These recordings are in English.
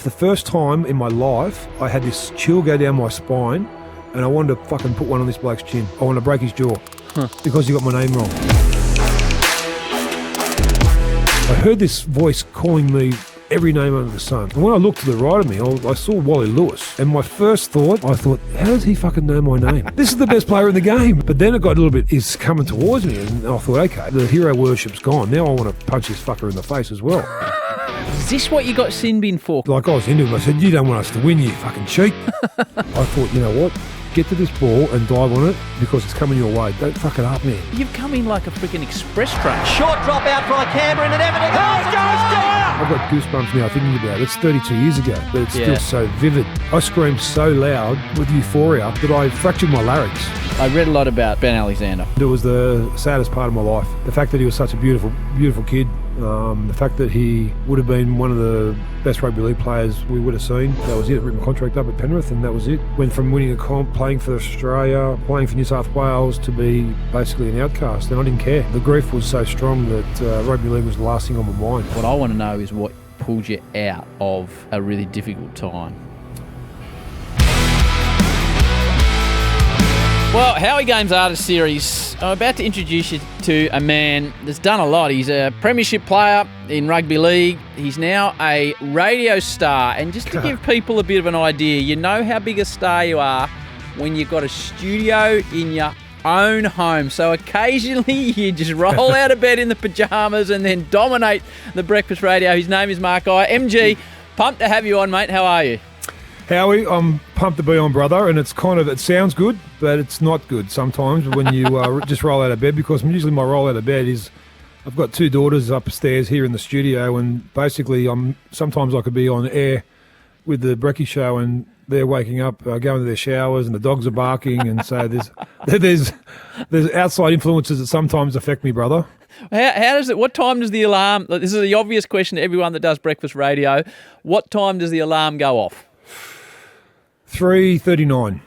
For the first time in my life, I had this chill go down my spine, and I wanted to fucking put one on this bloke's chin. I wanted to break his jaw because he got my name wrong. I heard this voice calling me every name under the sun. And when I looked to the right of me, I saw Wally Lewis. And my first thought, I thought, how does he fucking know my name? This is the best player in the game. But then it got a little bit, he's coming towards me. And I thought, okay, the hero worship's gone. Now I want to punch this fucker in the face as well. Is this what you got sin bin for? Like I was into him. I said, you don't want us to win, you fucking cheat. I thought, you know what? Get to this ball and dive on it because it's coming your way. Don't fuck it up, man. You've come in like a freaking express train. Short drop out for Canberra and an Everton. I've got goosebumps now thinking about it. It's 32 years ago, but it's still so vivid. I screamed so loud with euphoria that I fractured my larynx. I read a lot about Ben Alexander. It was the saddest part of my life. The fact that he was such a beautiful, beautiful kid. The fact that he would have been one of the best rugby league players we would have seen. That was it. Ripped my contract up at Penrith, and that was it. Went from winning a comp, playing for Australia, playing for New South Wales, to be basically an outcast, and I didn't care. The grief was so strong that rugby league was the last thing on my mind. What I want to know is what pulled you out of a really difficult time. Well, Howie Games Artist Series, I'm about to introduce you to a man that's done a lot. He's a premiership player in rugby league. He's now a radio star. And just to give people a bit of an idea, you know how big a star you are when you've got a studio in your own home. So occasionally you just roll out of bed in the pyjamas and then dominate the breakfast radio. His name is Mark Geyer. MG, pumped to have you on, mate. How are you? Howie, I'm pumped to be on, brother, and it sounds good, but it's not good sometimes when you just roll out of bed, because usually my roll out of bed is, I've got two daughters upstairs here in the studio, and basically sometimes I could be on air with the Brekkie show and they're waking up, going to their showers, and the dogs are barking, and so there's outside influences that sometimes affect me, brother. How does it? What time does the alarm? This is the obvious question to everyone that does breakfast radio. What time does the alarm go off? 3:39.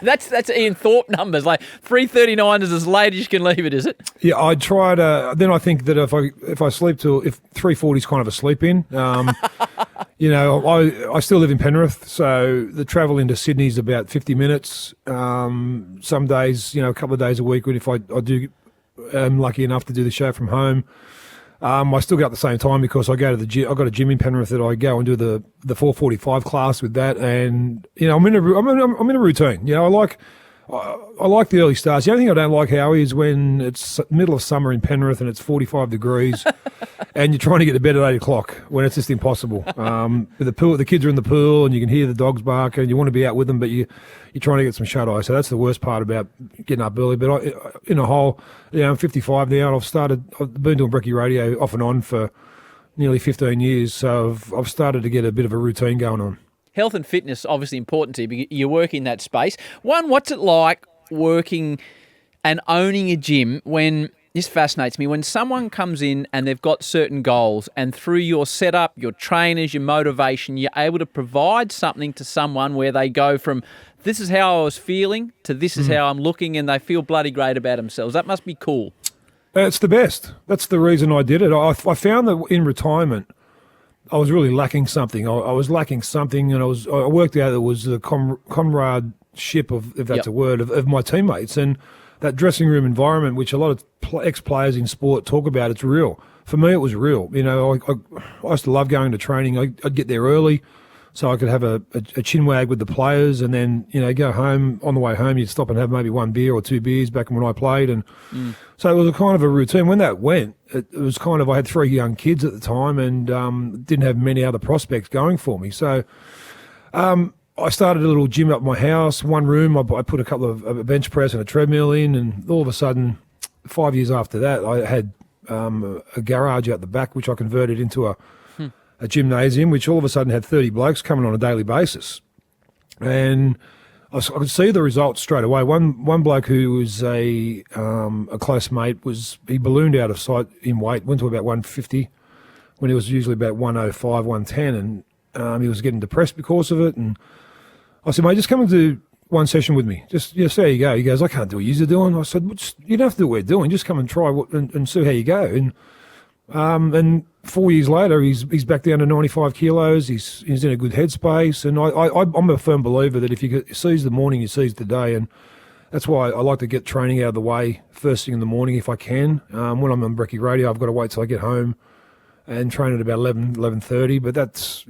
That's Ian Thorpe numbers. Like 3:39 is as late as you can leave it, is it? Yeah, I try to. Then I think that if I sleep till 3:40 is kind of a sleep in. You know, I still live in Penrith, so the travel into Sydney is about 50 minutes. Some days, you know, a couple of days a week, if I am lucky enough to do the show from home. I still go at the same time because I go to the gym. I've got a gym in Penrith that I go and do the 4:45 class with that, and you know I'm in a routine. You know, I like the early starts. The only thing I don't like, Howie, is when it's middle of summer in Penrith and it's 45 degrees, and you're trying to get to bed at 8 o'clock when it's just impossible. With the pool, the kids are in the pool, and you can hear the dogs bark, and you want to be out with them, but you're trying to get some shut eye. So that's the worst part about getting up early. But in a whole, you know, I'm 55 now, and I've been doing Brekkie radio off and on for nearly 15 years. So I've started to get a bit of a routine going on. Health and fitness obviously important to you because you work in that space. One, what's it like working and owning a gym when, this fascinates me, when someone comes in and they've got certain goals and through your setup, your trainers, your motivation, you're able to provide something to someone where they go from this is how I was feeling to this is how I'm looking, and they feel bloody great about themselves. That must be cool. It's the best. That's the reason I did it. I found that in retirement, I was really lacking something. I was lacking something, and I worked out it was the comradeship of, if that's a word, of my teammates, and that dressing room environment, which a lot of ex-players in sport talk about. It's real. For me, it was real. You know, I used to love going to training. I'd get there early so I could have a chinwag with the players, and then, you know, go home. On the way home, you'd stop and have maybe one beer or two beers back when I played, and so it was a kind of a routine. When that went, it was kind of, I had 3 young kids at the time, and didn't have many other prospects going for me. So I started a little gym up my house, one room. I put a couple of a bench press and a treadmill in, and all of a sudden, 5 years after that, I had a garage out the back, which I converted into a gymnasium, which all of a sudden had 30 blokes coming on a daily basis. And I could see the results straight away. One bloke who was a close mate, he ballooned out of sight in weight, went to about 150 when he was usually about 105, 110, and he was getting depressed because of it. And I said, mate, just come and do one session with me. Just see how you go. He goes, I can't do what you're doing. I said, well, you don't have to do what we're doing. Just come and try and see how you go. And And 4 years later, he's back down to 95 kilos. He's in a good headspace. And I'm a firm believer that if you seize the morning, you seize the day. And that's why I like to get training out of the way first thing in the morning if I can. When I'm on Brekkie Radio, I've got to wait till I get home and train at about 11:30. But that's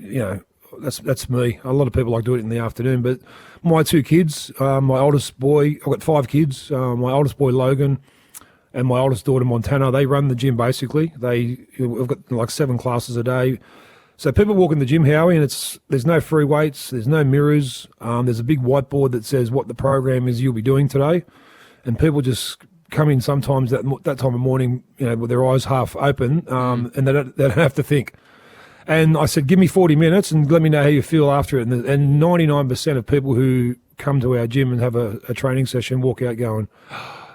me. A lot of people like doing it in the afternoon. But my two kids, my oldest boy, I've got 5 kids. My oldest boy, Logan, and my oldest daughter, Montana, they run the gym basically. We've got like 7 classes a day. So people walk in the gym, Howie, and there's no free weights, there's no mirrors. There's a big whiteboard that says what the program is you'll be doing today. And people just come in sometimes that time of morning, with their eyes half open, and they don't have to think. And I said, give me 40 minutes and let me know how you feel after it. And 99% of people who come to our gym and have a training session walk out going,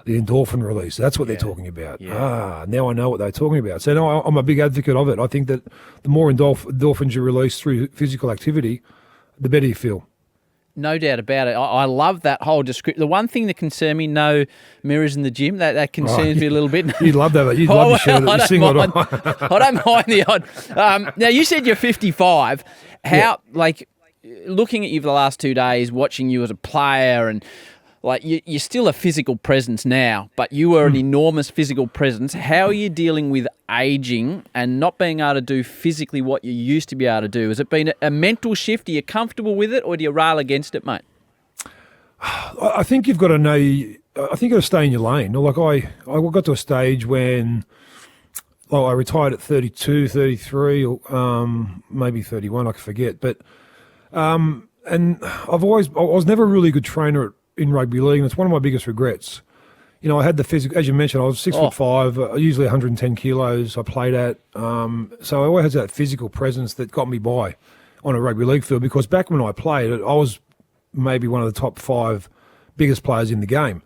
the endorphin release. That's what they're talking about. Yeah. Now I know what they're talking about. So no, I'm a big advocate of it. I think that the more endorphins you release through physical activity, the better you feel. No doubt about it. I love that whole description. The one thing that concerns me, no mirrors in the gym, that concerns me a little bit. You'd love that. You'd love to share that. I don't mind the odd. Now, you said you're 55. How, looking at you for the last 2 days, watching you as a player and you're still a physical presence now, but you were an enormous physical presence. How are you dealing with aging and not being able to do physically what you used to be able to do? Has it been a mental shift? Are you comfortable with it, or do you rail against it, mate? I think you've got to know. I think you've got to stay in your lane. I got to a stage when I retired at 32, 33, or maybe 31. I forget, but and I was never a really good trainer in rugby league, and it's one of my biggest regrets. I had the physical, as you mentioned, I was 6'5", usually 110 kilos I played at. So I always had that physical presence that got me by on a rugby league field, because back when I played, I was maybe one of the top 5 biggest players in the game.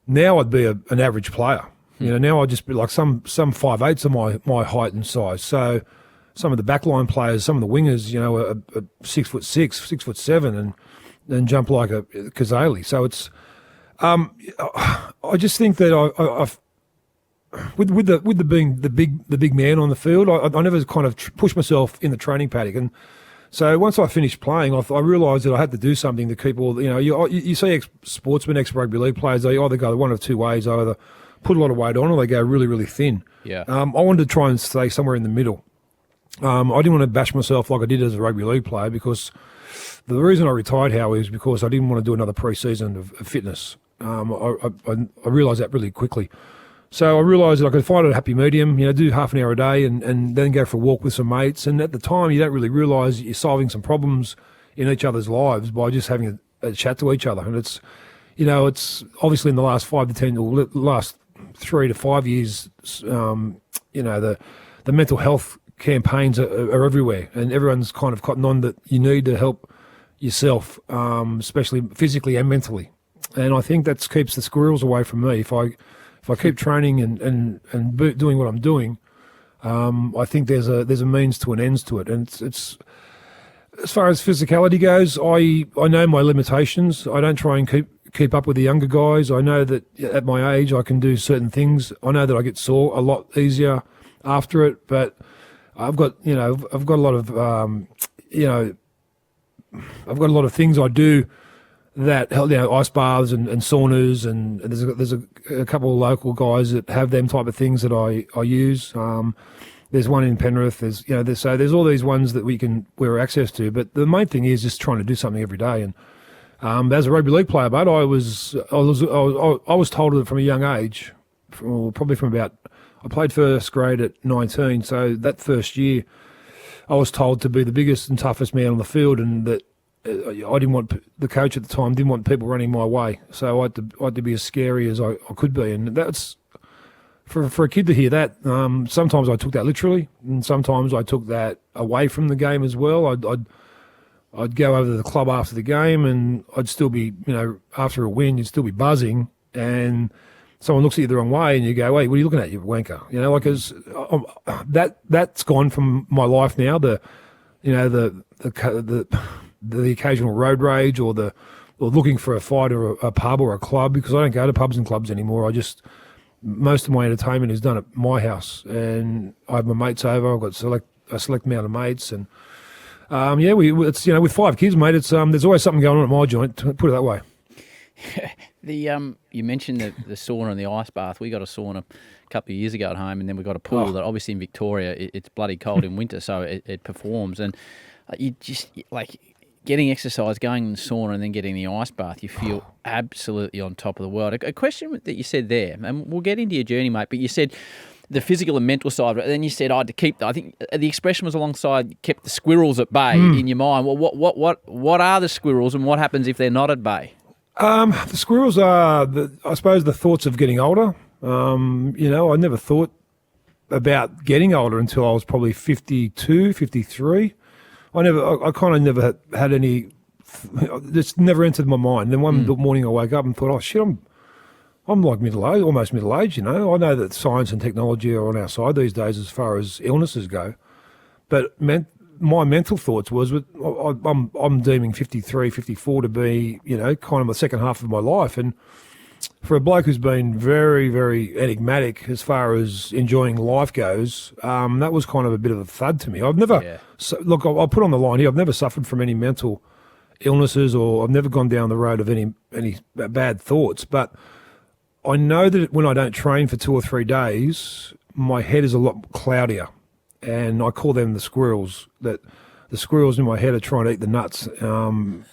Now I'd be an average player. Now I'd just be like some 5'8" of my height and size. So some of the backline players, some of the wingers, are 6'6", 6'7", and jump like a Kazali. So it's, I just think that I've with being the big man on the field, I never kind of pushed myself in the training paddock. And so once I finished playing, I realised that I had to do something to keep all. You see ex-sportsmen, ex-rugby league players, they either go one of two ways: they either put a lot of weight on, or they go really, really thin. Yeah. I wanted to try and stay somewhere in the middle. I didn't want to bash myself like I did as a rugby league player, because the reason I retired, Howie, is because I didn't want to do another pre-season of fitness. I realised that really quickly. So I realised that I could find a happy medium, do half an hour a day and then go for a walk with some mates. And at the time, you don't really realise you're solving some problems in each other's lives by just having a chat to each other. And it's obviously in the last 5 to 10, or last 3 to 5 years, the mental health campaigns are everywhere, and everyone's kind of cotton on that you need to help yourself, especially physically and mentally. And I think that keeps the squirrels away from me. If I keep training and doing what I'm doing, I think there's a means to an ends to it. And it's as far as physicality goes, I know my limitations. I don't try and keep up with the younger guys. I know that at my age I can do certain things. I know that I get sore a lot easier after it, but I've got a lot of I've got a lot of things I do that help, ice baths and saunas, and there's a couple of local guys that have them type of things that I use. There's one in Penrith. There's all these ones that we're access to. But the main thing is just trying to do something every day. And as a rugby league player, but I was told from a young age, probably from about, I played first grade at 19. So that first year, I was told to be the biggest and toughest man on the field, and that I didn't want, the coach at the time didn't want people running my way. So I had to be as scary as I could be. And that's, for a kid to hear that, sometimes I took that literally, and sometimes I took that away from the game as well. I'd go over to the club after the game, and I'd still be, after a win, you'd still be buzzing, and someone looks at you the wrong way, and you go, "Wait, what are you looking at, you wanker?" That's gone from my life now. The occasional road rage, or looking for a fight or a pub or a club, because I don't go to pubs and clubs anymore. I just most of my entertainment is done at my house, and I have my mates over. I've got a select amount of mates, and it's with 5 kids, mate. It's there's always something going on at my joint. To put it that way. You mentioned the sauna and the ice bath. We got a sauna a couple of years ago at home, and then we got a pool that obviously in Victoria it's bloody cold in winter, so it performs. And you just like getting exercise, going in the sauna, and then getting the ice bath. You feel absolutely on top of the world. A question that you said there, and we'll get into your journey, mate. But you said the physical and mental side, and then you said I had to keep. I think the expression was alongside kept the squirrels at bay in your mind. Well, what are the squirrels, and what happens if they're not at bay? The squirrels are, I suppose, the thoughts of getting older. I never thought about getting older until I was probably 52, 53. I kind of never had any, it's never entered my mind. Then one morning I woke up and thought, oh shit, I'm like middle-aged, almost middle-aged, I know that science and technology are on our side these days as far as illnesses go. But my mental thoughts was, I'm deeming 53, 54 to be, kind of the second half of my life. And for a bloke who's been very, very enigmatic as far as enjoying life goes, that was kind of a bit of a thud to me. I've never, look, I'll put on the line here, I've never suffered from any mental illnesses, or I've never gone down the road of any bad thoughts. But I know that when I don't train for 2 or 3 days, my head is a lot cloudier. And I call them the squirrels. That the squirrels in my head are trying to eat the nuts, and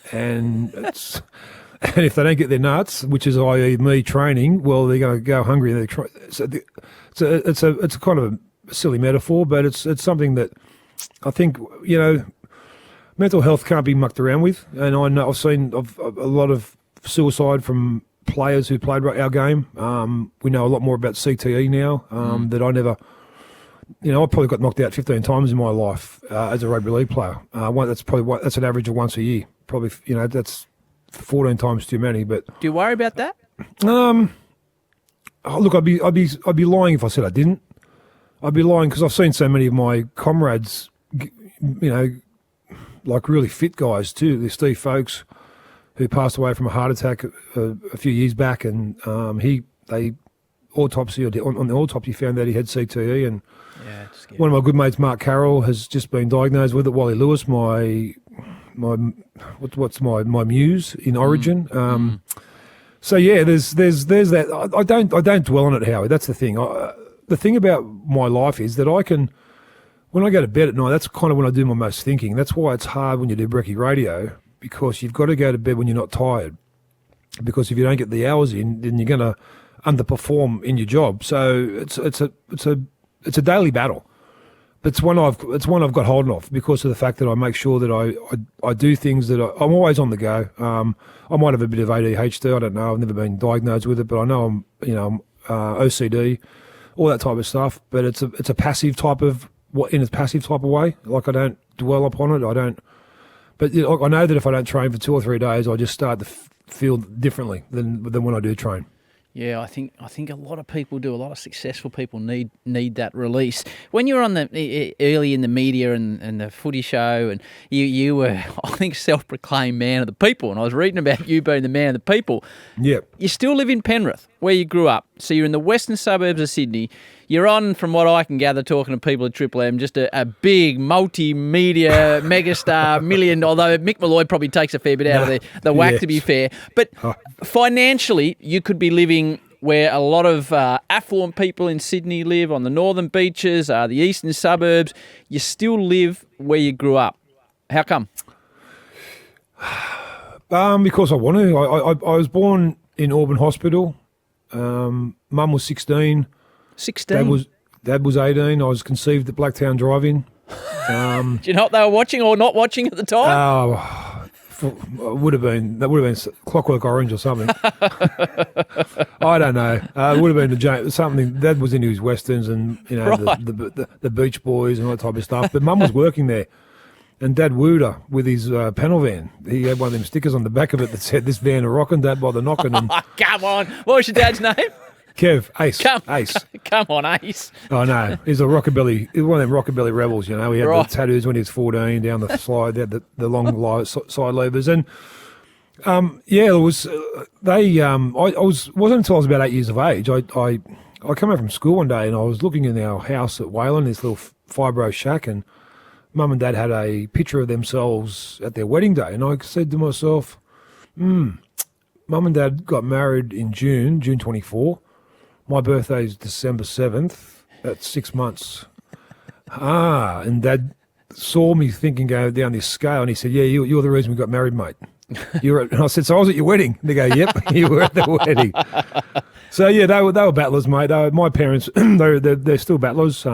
if they don't get their nuts, which is i.e. me training, well, they're going to go hungry. And it's a kind of a silly metaphor, but it's something that I think mental health can't be mucked around with. And I know I've seen a lot of suicide from players who played our game. We know a lot more about CTE now that I never. I probably got knocked out 15 times in my life as a rugby league player. That's an average of once a year. Probably, that's 14 times too many. But do you worry about that? Look, I'd be lying if I said I didn't. I'd be lying because I've seen so many of my comrades, like really fit guys too. There's Steve Feuds, who passed away from a heart attack a few years back, and on the autopsy found that he had CTE. And one of my good mates, Mark Carroll, has just been diagnosed with it. Wally Lewis, my muse in Origin. So yeah, there's that. I don't dwell on it, Howie. That's the thing. The thing about my life is that I can, when I go to bed at night, that's kind of when I do my most thinking. That's why it's hard when you do brekkie radio, because you've got to go to bed when you're not tired. Because if you don't get the hours in, then you're going to underperform in your job. So it's a daily battle. But it's one I've got hold of because of the fact that I make sure that I do things that I'm always on the go. I might have a bit of ADHD. I don't know. I've never been diagnosed with it, but I know I'm OCD, all that type of stuff. But it's a passive type of way. Like I don't dwell upon it. I don't. But I know that if I don't train for 2 or 3 days, I just start to feel differently than when I do train. Yeah, I think a lot of people do. A lot of successful people need that release. When you were on the early in the media and the footy show, and you were, I think, self-proclaimed man of the people, and I was reading about you being the man of the people. Yeah. You still live in Penrith, where you grew up. So you're in the western suburbs of Sydney. You're on, from what I can gather, talking to people at Triple M, just a big multimedia megastar million. Although Mick Malloy probably takes a fair bit out of the whack, to be fair. But financially, you could be living where a lot of affluent people in Sydney live, on the northern beaches, the eastern suburbs. You still live where you grew up. How come? Because I want to. I was born in Auburn Hospital. Mum was 16. 16? Dad was 18. I was conceived at Blacktown Drive-In. Do you know what they were watching or not watching at the time? That would have been Clockwork Orange or something. I don't know. It would have been something. Dad was into his westerns and the Beach Boys and all that type of stuff. But Mum was working there, and Dad wooed her with his panel van. He had one of them stickers on the back of it that said, "This van a rockin', Dad by the knockin'." And come on! What was your dad's name? Kev, Ace. Come on, Ace. Oh, no. He's one of them rockabilly rebels, He had the tattoos when he was 14 down the slide. They had the long side levers. And, it was, wasn't until I was about 8 years of age, I I came home from school one day and I was looking in our house at Wayland, this little fibro shack, and Mum and Dad had a picture of themselves at their wedding day. And I said to myself, Mum and Dad got married in June 24. My birthday's December 7th. That's 6 months. And Dad saw me thinking go down this scale, and he said, yeah, you're the reason we got married, mate. And I said, so I was at your wedding. And they go, yep, you were at the wedding. So, yeah, they were battlers, mate. My parents, they're still battlers.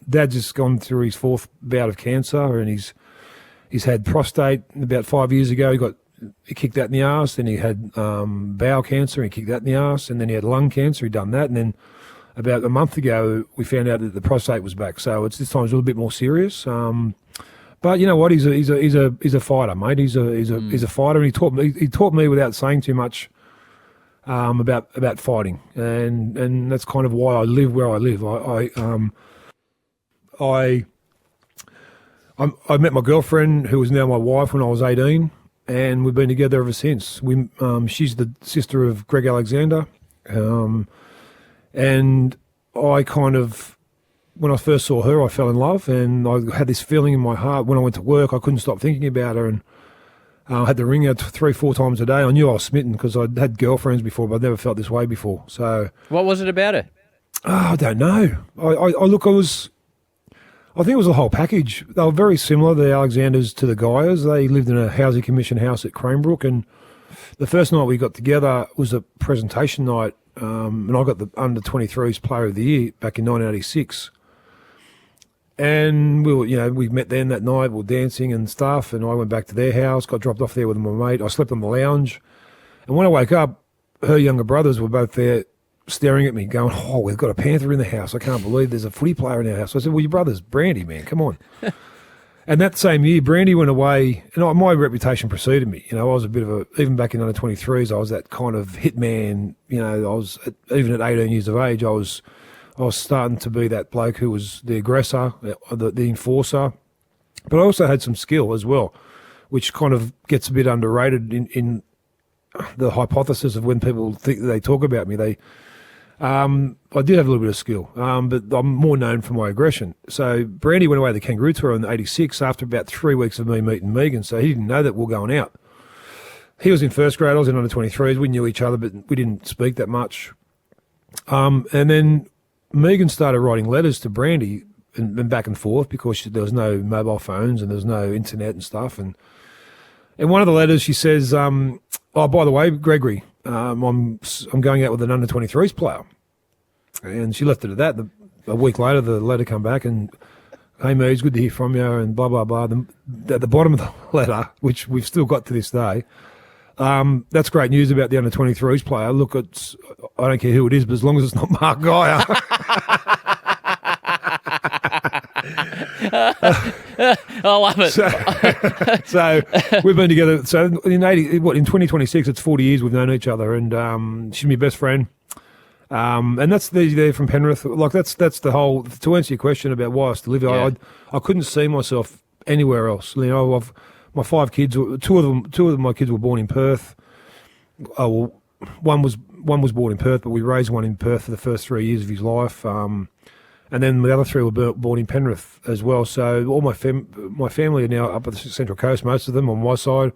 Dad's just gone through his 4th bout of cancer, and he's had prostate about 5 years ago. He kicked that in the arse. Then he had bowel cancer, and he kicked that in the arse. And then he had lung cancer. He'd done that. And then about a month ago, we found out that the prostate was back. So this time's a little bit more serious. But you know what? He's a fighter, mate. He's a fighter, and he taught me without saying too much about fighting, and that's kind of why I live where I live. I met my girlfriend, who is now my wife, when I was 18, and we've been together ever since. She's the sister of Greg Alexander, and I kind of, when I first saw her, I fell in love, and I had this feeling in my heart when I went to work. I couldn't stop thinking about her, and I had to ring her 3-4 times a day. I knew I was smitten because I'd had girlfriends before, but I'd never felt this way before. So, what was it about her? I don't know. I think it was the whole package. They were very similar, the Alexanders to the Geyers. They lived in a housing commission house at Cranebrook, and the first night we got together was a presentation night, and I got the under-23s Player of the Year back in 1986. And we met then that night, we were dancing and stuff, and I went back to their house, got dropped off there with my mate. I slept on the lounge, and when I woke up, her younger brothers were both there staring at me going, oh, we've got a Panther in the house. I can't believe there's a footy player in our house. I said, well, your brother's Brandy, man, come on. And that same year, Brandy went away, and my reputation preceded me. I was a bit of even back in under 23s, I was that kind of hitman. Even at 18 years of age, I was starting to be that bloke who was the aggressor, the enforcer. But I also had some skill as well, which kind of gets a bit underrated in the hypothesis of when people think they talk about me. I did have a little bit of skill, but I'm more known for my aggression. So Brandy went away to the Kangaroo Tour in '86 after about 3 weeks of me meeting Megan, so he didn't know that we were going out. He was in first grade, I was in under 23s. We knew each other, but we didn't speak that much. And then Megan started writing letters to Brandy and back and forth because there was no mobile phones and there was no internet and stuff. And in one of the letters she says, oh, by the way, Gregory, I'm going out with an under-23s player. And she left it at that. A week later, the letter come back and, hey, Meads, good to hear from you, and blah, blah, blah. At the bottom of the letter, which we've still got to this day, that's great news about the under-23s player. Look, I don't care who it is, but as long as it's not Mark Geyer. I love it. So we've been together. So in 2026, it's 40 years we've known each other, and she's my best friend. And that's they're from Penrith. Like that's the whole. To answer your question about why I still live here, I couldn't see myself anywhere else. My 5 kids. Two of my kids were born in Perth. One was born in Perth, but we raised one in Perth for the first 3 years of his life. And then the other 3 were born in Penrith as well. So all my family are now up at the Central Coast, most of them on my side.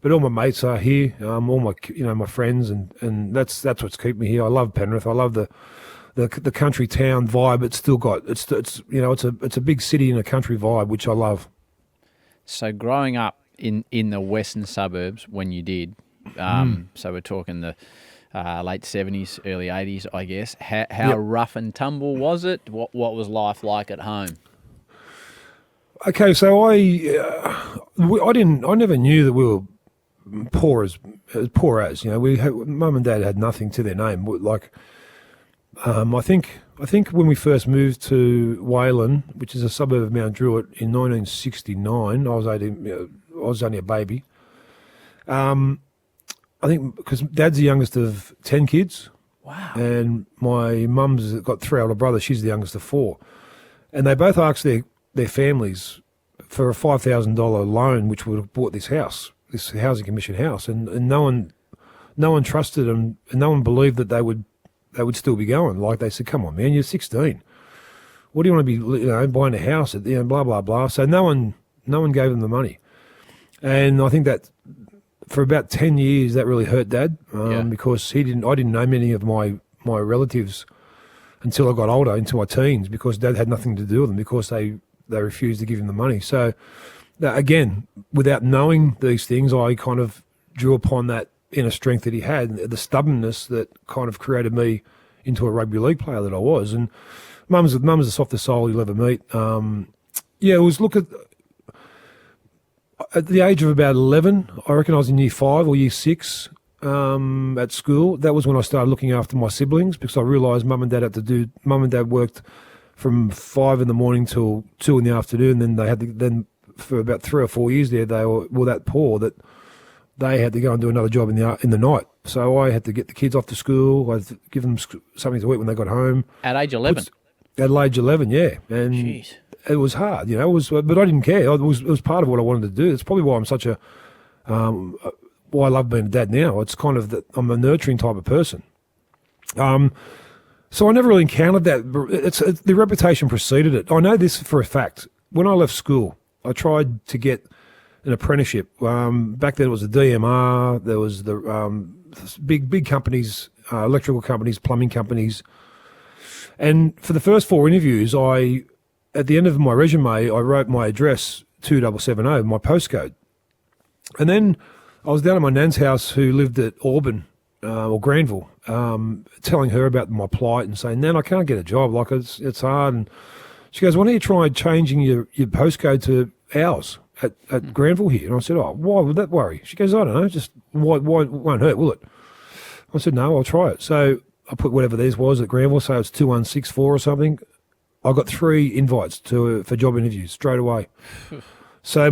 But all my mates are here, all my my friends, and that's what's kept me here. I love Penrith. I love the country town vibe. It's still got it's a big city and a country vibe, which I love. So growing up in the western suburbs when you did, so we're talking the late 70s, early 80s, I guess. How rough and tumble was it? What was life like at home? Okay, so I never knew that we were poor as Mum and Dad had nothing to their name. Like, I think when we first moved to Wayland, which is a suburb of Mount Druitt, in 1969, I was only a baby. I think because Dad's the youngest of 10 kids. Wow. And my mum's got 3 older brothers. She's the youngest of 4. And they both asked their families for a $5,000 loan, which would have bought this house, this housing commission house. And no one trusted them, and no one believed that they would they would still be going. Like they said, come on, man, you're 16. What do you want to be, buying a house at, blah, blah, blah. So no one gave them the money. And I think that for about 10 years, that really hurt Dad because I didn't know many of my relatives until I got older, into my teens, because Dad had nothing to do with them because they refused to give him the money. So again, without knowing these things, I kind of drew upon that inner strength that he had, the stubbornness that kind of created me into a rugby league player that I was. And Mum's the softest soul you'll ever meet. It was, at the age of about 11, I reckon I was in year 5 or year 6 at school. That was when I started looking after my siblings, because I realised Mum and Dad worked from 5 in the morning till 2 in the afternoon. Then they had to, then for about 3 or 4 years there, they were that poor that they had to go and do another job in the night. So I had to get the kids off to school. I had to give them something to eat when they got home. At age 11? At age 11, yeah. And jeez. It was hard, but I didn't care. It was part of what I wanted to do. It's probably why I'm such why I love being a dad now. It's kind of that I'm a nurturing type of person. So I never really encountered that. The reputation preceded it. I know this for a fact. When I left school, I tried to get an apprenticeship. Back then it was the DMR. There was the big companies, electrical companies, plumbing companies. And for the first 4 interviews, at the end of my resume, I wrote my address, 2770, my postcode. And then I was down at my nan's house, who lived at Auburn or Granville, telling her about my plight and saying, Nan, I can't get a job. Like, it's hard. And she goes, why don't you try changing your postcode to ours at Granville here? And I said, oh, why would that worry? She goes, I don't know, just why won't hurt, will it? I said, no, I'll try it. So I put whatever theirs was at Granville, so it's 2164 or something. I got 3 invites for job interviews straight away. So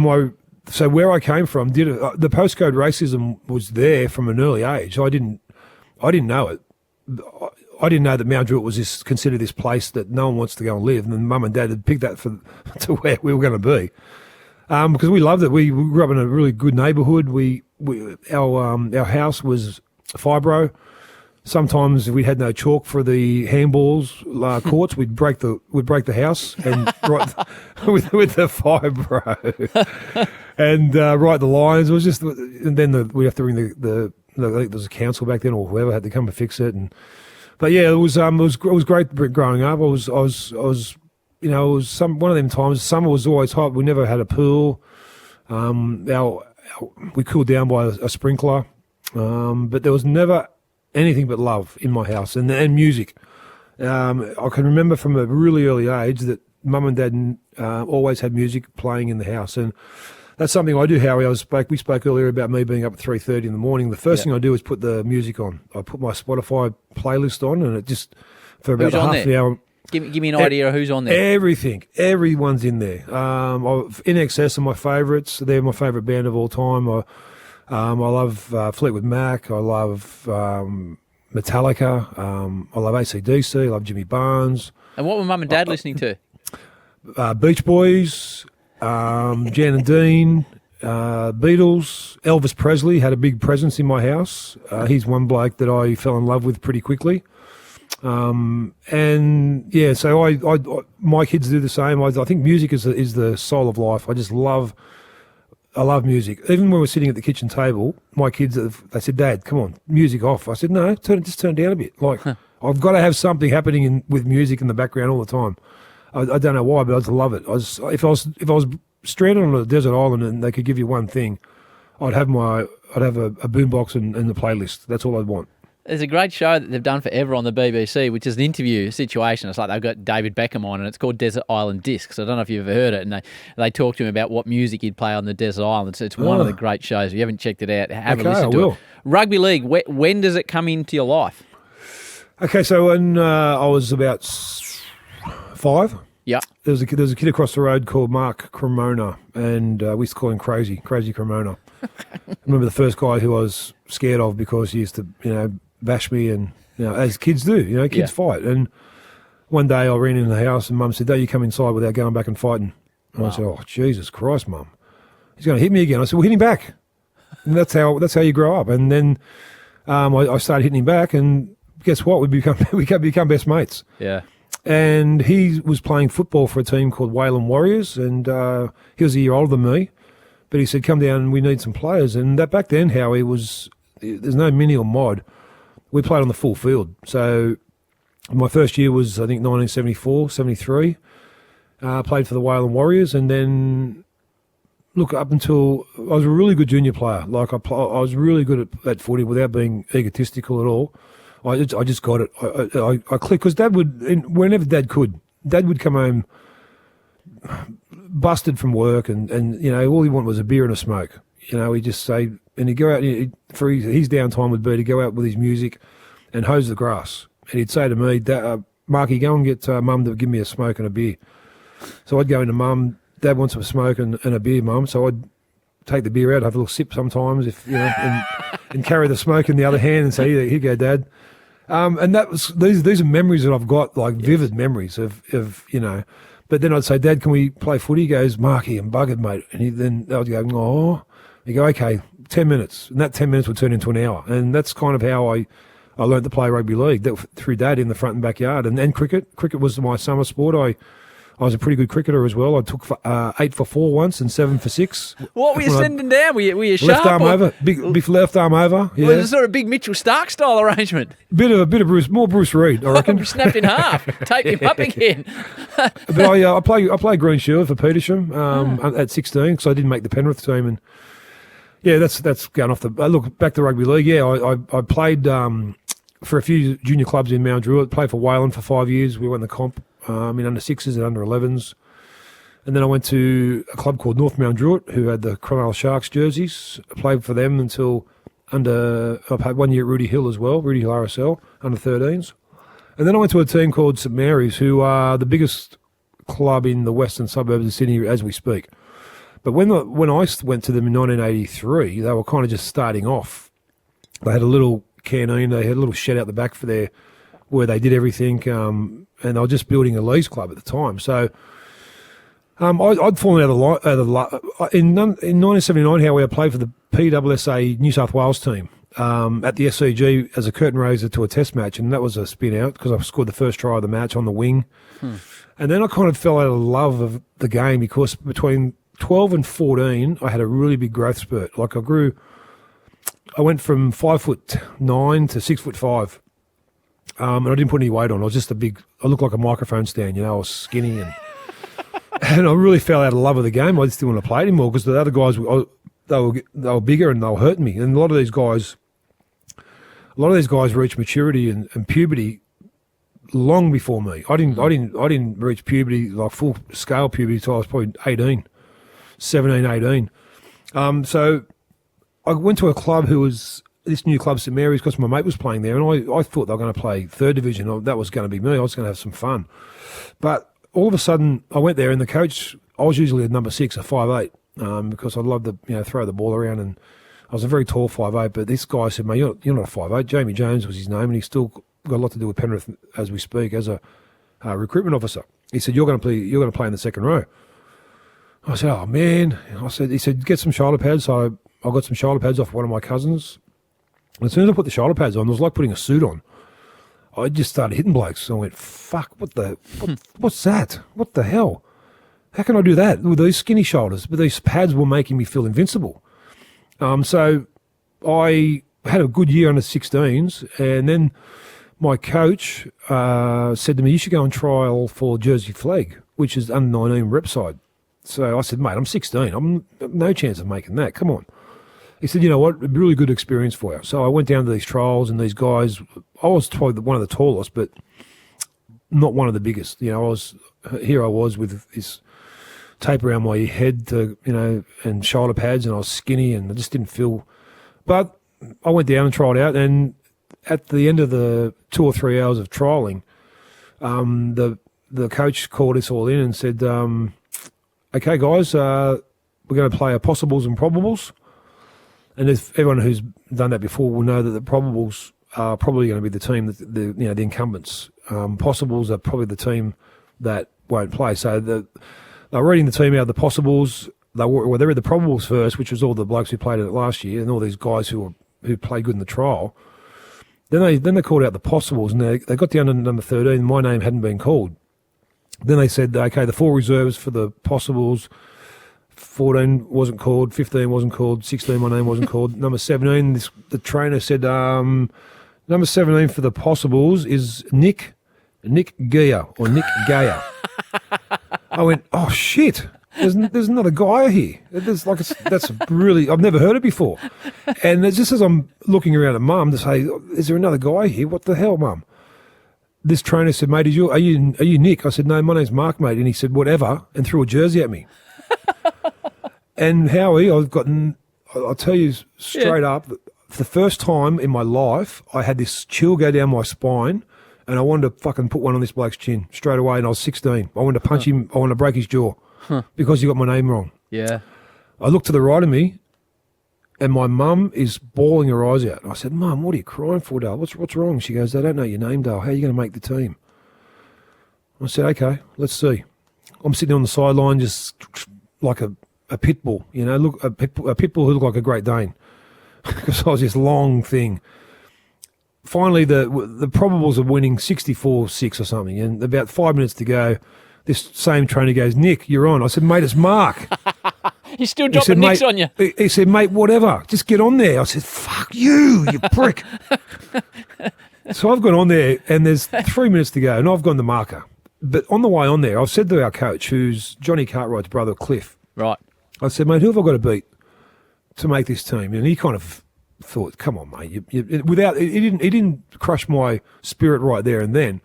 where I came from, the postcode racism was there from an early age. I didn't know it. I didn't know that Mount Druitt was considered this place that no one wants to go and live, and then Mum and Dad had picked that to where we were going to be, because we loved it. We grew up in a really good neighbourhood. Our house was fibro. Sometimes if we had no chalk for the handballs courts, we'd break the house and with the fibro and write the lines. It was just, and then we'd have to ring I think there was a council back then or whoever had to come and fix it. But yeah, it was great growing up. I was one of them times. Summer was always hot. We never had a pool. We cooled down by a sprinkler, but there was never anything but love in my house and music. I can remember from a really early age that Mum and Dad always had music playing in the house, and that's something I do, Howie. We spoke earlier about me being up at 3:30 in the morning. The first thing I do is put the music on. I put my Spotify playlist on, and it just for about half an hour. Give me an idea of who's on there. Everyone's in there. In Excess are my favourites. They're my favourite band of all time. I love Fleetwood Mac. I love Metallica. I love AC/DC. I love Jimmy Barnes. And what were Mum and Dad listening to? Beach Boys, Jan and Dean, Beatles. Elvis Presley had a big presence in my house. He's one bloke that I fell in love with pretty quickly. And yeah, so I my kids do the same. I think music is the soul of life. I love music. Even when we're sitting at the kitchen table, my kids, they said, Dad, come on, music off. I said, no, just turn it down a bit. Like, I've got to have something happening with music in the background all the time. I don't know why, but I just love it. If I was stranded on a desert island and they could give you one thing, I'd have a boombox and the playlist. That's all I'd want. There's a great show that they've done forever on the BBC, which is an interview situation. It's like they've got David Beckham on, and it's called Desert Island Discs. I don't know if you've ever heard it, and they talk to him about what music he'd play on the desert island. It's one of the great shows. If you haven't checked it out, have a listen to it. Rugby league, when does it come into your life? Okay, so when I was about 5, yeah, there was a kid across the road called Mark Cremona, and we used to call him Crazy Cremona. I remember the first guy who I was scared of because he used to, bash me, and as kids do, kids fight. And one day I ran into the house and Mum said, don't you come inside without going back and fighting. And I said, oh, Jesus Christ, Mum. He's going to hit me again. I said, well, hit him back. And that's how you grow up. And then I started hitting him back, and guess what? We become best mates. Yeah. And he was playing football for a team called Wayland Warriors, and he was a year older than me. But he said, "Come down, we need some players." And that back then, Howie, there's no mini or mod. We played on the full field. So my first year was, I think, 1974, 73. Played for the Wayland Warriors, and then look, up until I was a really good junior player. Like I was really good at footy without being egotistical at all. I just got it. I clicked because whenever Dad would come home busted from work, and all he wanted was a beer and a smoke. He'd just say, and he'd go out for his downtime would be to go out with his music and hose the grass. And he'd say to me, "Marky, go and get Mum to give me a smoke and a beer." So I'd go into Mum. Dad wants a smoke and a beer, Mum. So I'd take the beer out, have a little sip sometimes, and carry the smoke in the other hand and say, "Here you go, Dad." And that was these are memories that I've got, like vivid memories of. But then I'd say, "Dad, can we play footy?" He goes, "Marky, I'm buggered, mate." And then I'd go, "Oh." You go, "Okay, 10 minutes." And that 10 minutes would turn into an hour. And that's kind of how I learned to play rugby league, through Dad in the front and backyard. And cricket. Cricket was my summer sport. I was a pretty good cricketer as well. I took 8 for 4 once and 7 for 6. What were you sending down? Were you sharp? Left arm over, big left arm over. Yeah. Was it sort of big Mitchell Stark style arrangement? Bit of Bruce Reid, I reckon. Snapped in half, take him up again. But I play Green Shield for Petersham at 16 because I didn't make the Penrith team, and yeah, that's going off the look back to rugby league. Yeah, I played for a few junior clubs in Mount Druitt. Played for Wayland for 5 years. We won the comp. In under 6s and under 11s. And then I went to a club called North Mount Druitt, who had the Cronulla Sharks jerseys. I played for them until I played 1 year at Rudy Hill as well, Rudy Hill RSL, under 13s. And then I went to a team called St Mary's, who are the biggest club in the western suburbs of Sydney as we speak. But when I went to them in 1983, they were kind of just starting off. They had a little canteen, they had a little shed out the back where they did everything, and they were just building a leagues club at the time. So I'd fallen out of the in 1979. However, I played for the PWSA New South Wales team at the SCG as a curtain raiser to a test match, and that was a spin out because I scored the first try of the match on the wing. And then I kind of fell out of love of the game because between 12 and 14, I had a really big growth spurt. Like I went from 5'9" to 6'5". And I didn't put any weight on. I was just I looked like a microphone stand, I was skinny and I really fell out of love of the game. I just didn't want to play anymore because the other guys, they were bigger and they were hurting me. And a lot of these guys reached maturity and puberty long before me. I didn't reach puberty, like full scale puberty, until I was probably 17, 18. So I went to a club who was this new club, St Mary's, because my mate was playing there, and I thought they were going to play third division. That was going to be me. I was going to have some fun. But all of a sudden, I went there, and the coach, I was usually a number 6, a 5'8", because I loved to throw the ball around, and I was a very tall 5'8", but this guy said, "Mate, you're not a 5'8". Jamie Jones was his name, and he's still got a lot to do with Penrith as we speak as a recruitment officer. He said, you're going to play in the second row." I said, "Oh, man." He said, "Get some shoulder pads." So I got some shoulder pads off one of my cousins. And as soon as I put the shoulder pads on, it was like putting a suit on. I just started hitting blokes. I went, "Fuck, what's that? What the hell? How can I do that with these skinny shoulders?" But these pads were making me feel invincible. So I had a good year under 16s, and then my coach said to me, "You should go and trial for Jersey Flag, which is under 19 rep side." So I said, "Mate, I'm 16. I'm no chance of making that. Come on." He said, "You know what? A really good experience for you." So I went down to these trials, and these guys, I was probably one of the tallest, but not one of the biggest. I was with this tape around my head and shoulder pads, and I was skinny, and I just didn't feel. But I went down and tried out, and at the end of the 2 or 3 hours of trialling, the coach called us all in and said, "Okay, guys, we're going to play a possibles and probables." And if everyone who's done that before will know that the probables are probably going to be the team that the incumbents. Possibles are probably the team that won't play. So they're reading the team out of the possibles. They read the probables first, which was all the blokes who played in it last year, and all these guys who played good in the trial. Then they called out the possibles, and they got down to number 13. My name hadn't been called. Then they said, okay, the 4 reserves for the possibles. 14 wasn't called, 15 wasn't called, 16 my name wasn't called. Number 17, the trainer said, number 17 for the possibles is Nick Geyer or Nick Geyer. I went, oh shit. There's another guy here. That's really, I've never heard it before. And it's just as I'm looking around at Mum to say, is there another guy here? What the hell, Mum? This trainer said, mate, are you Nick? I said, no, my name's Mark, mate. And he said, whatever, and threw a jersey at me. And Howie, I'll tell you straight up, for the first time in my life, I had this chill go down my spine, and I wanted to fucking put one on this bloke's chin straight away, and I was 16. I wanted to punch him, I wanted to break his jaw because he got my name wrong. Yeah. I looked to the right of me, and my mum is bawling her eyes out. I said, Mum, what are you crying for, Dale? What's wrong? She goes, they don't know your name, Dale. How are you going to make the team? I said, okay, let's see. I'm sitting on the sideline just like a pit bull, look, a pit bull who looked like a Great Dane because I was this long thing. Finally, the probables are winning 64-6 or something, and about 5 minutes to go, this same trainer goes, Nick, you're on. I said, mate, it's Mark. He's still dropping nicks on you. He said, mate, whatever, just get on there. I said, fuck you prick. So I've gone on there, and there's 3 minutes to go, and I've gone to marker. But on the way on there, I've said to our coach, who's Johnny Cartwright's brother, Cliff. Right. I said, mate, who have I got to beat to make this team? And he kind of thought, come on, mate. He didn't crush my spirit right there and then,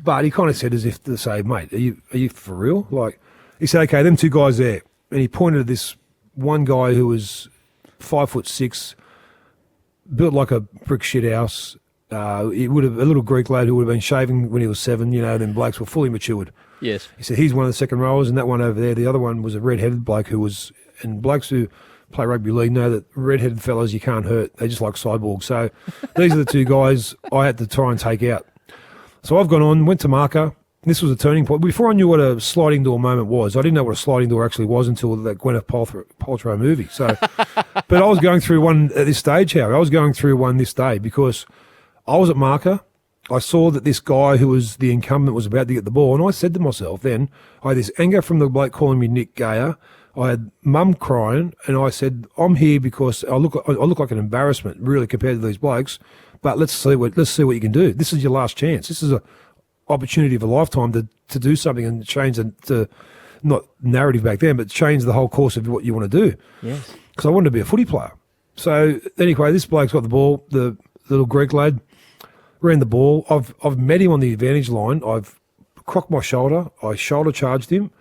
but he kind of said as if to say, mate, are you for real? Like, he said, okay, them 2 guys there. And he pointed at this one guy who was 5'6", built like a brick shit house. It would have a little Greek lad who would have been shaving when he was 7, then blokes were fully matured. Yes. He said, he's one of the second rowers, and that one over there, the other one was a red-headed bloke and blokes who play rugby league know that red-headed fellas you can't hurt. They just like cyborgs. So these are the 2 guys I had to try and take out. So I've gone on, went to marker. This was a turning point. Before I knew what a sliding door moment was, I didn't know what a sliding door actually was until that Gwyneth Paltrow movie. So, but I was going through one at this stage, Howie. I was going through one this day because I was at marker. I saw that this guy who was the incumbent was about to get the ball, and I said to myself then, I had this anger from the bloke calling me Nick Geyer. I had Mum crying, and I said, I'm here because I look like an embarrassment, really, compared to these blokes, but let's see what you can do. This is your last chance. This is an opportunity of a lifetime to do something and change the not narrative back then, but change the whole course of what you want to do. Yes. Because I wanted to be a footy player. So anyway, this bloke's got the ball, the little Greek lad, ran the ball. I've met him on the advantage line. I've crocked my shoulder. I shoulder charged him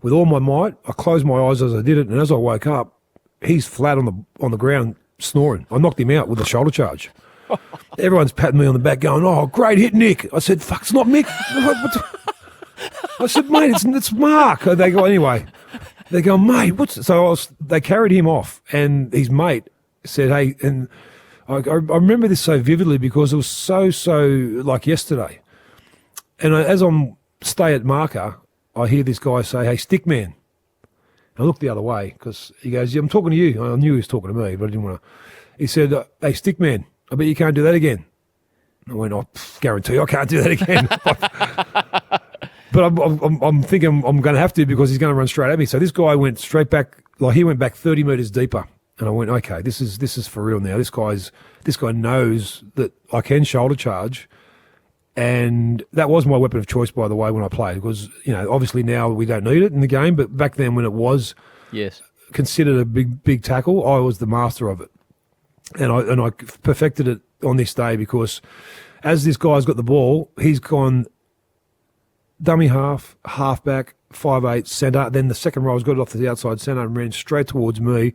with all my might. I closed my eyes as I did it, and as I woke up, he's flat on the ground snoring. I knocked him out with a shoulder charge. Everyone's patting me on the back going, oh, great hit, Nick. I said, fuck, it's not Mick. I said, mate, it's Mark. They go, anyway. They go, mate, they carried him off, and his mate said, hey, and I remember this so vividly because it was so like yesterday. And as I'm stay at marker, I hear this guy say, hey, stick man. I look the other way because he goes, yeah, I'm talking to you. I knew he was talking to me, but I didn't want to. He said, hey, stick man, I bet you can't do that again. I went, I guarantee I can't do that again. But I'm thinking I'm going to have to because he's going to run straight at me. So this guy went straight back, like he went back 30 metres deeper. And I went, okay, this is for real now. This guy knows that I can shoulder charge, and that was my weapon of choice, by the way, when I played. Because obviously now we don't need it in the game, but back then when it was considered a big tackle, I was the master of it, and I perfected it on this day because as this guy's got the ball, he's gone dummy halfback, 5'8", centre. Then the second row's got it off to the outside centre and ran straight towards me,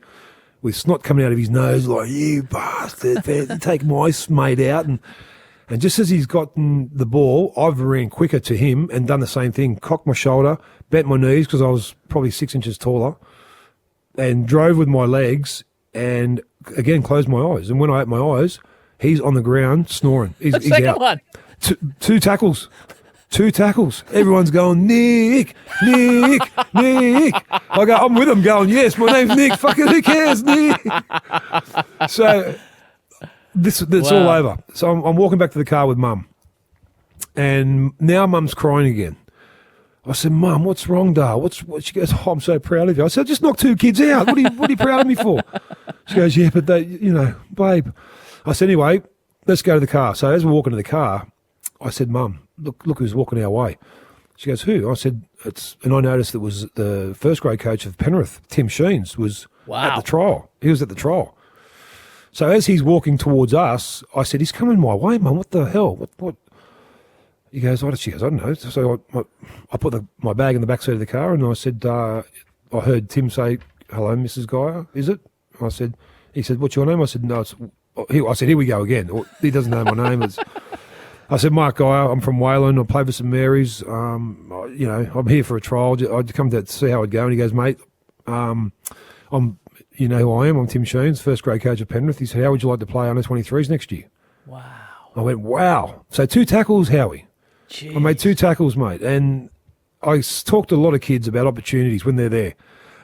with snot coming out of his nose, like, you bastard, take my mate out. And just as he's gotten the ball, I've ran quicker to him and done the same thing, cocked my shoulder, bent my knees because I was probably 6 inches taller, and drove with my legs and, again, closed my eyes. And when I opened my eyes, he's on the ground snoring. He's out. One. Two tackles. 2 tackles. Everyone's going, Nick. I go, I'm with them going, yes, my name's Nick. Fucking who cares, Nick? So This Wow. all over. So I'm walking back to the car with Mum, and now Mum's crying again. I said, Mum, what's wrong, Dale? She goes, oh, I'm so proud of you. I said, I just knocked 2 kids out. What are you proud of me for? She goes, yeah, but they, babe. I said, anyway, let's go to the car. So as we're walking to the car, I said, Mum, look who's walking our way. She goes, who? I said, and I noticed it was the first grade coach of Penrith, Tim Sheens, was at the trial. He was at the trial. So as he's walking towards us, I said, he's coming my way, Mum. What the hell? What? He goes, she goes, I don't know. So I put my bag in the back seat of the car, and I said, I heard Tim say, hello, Mrs. Geyer, is it? He said, what's your name? I said, no, I said, here we go again. He doesn't know my name. I said, Mark Geyer, I'm from Wayland. I play for St Mary's. I'm here for a trial. I'd come to see how I'd go. And he goes, mate, you know who I am. I'm Tim Sheens, first grade coach of Penrith. He said, how would you like to play under 23s next year? Wow. I went, wow. So 2 tackles, Howie. Jeez. I made 2 tackles, mate. And I talk to a lot of kids about opportunities when they're there.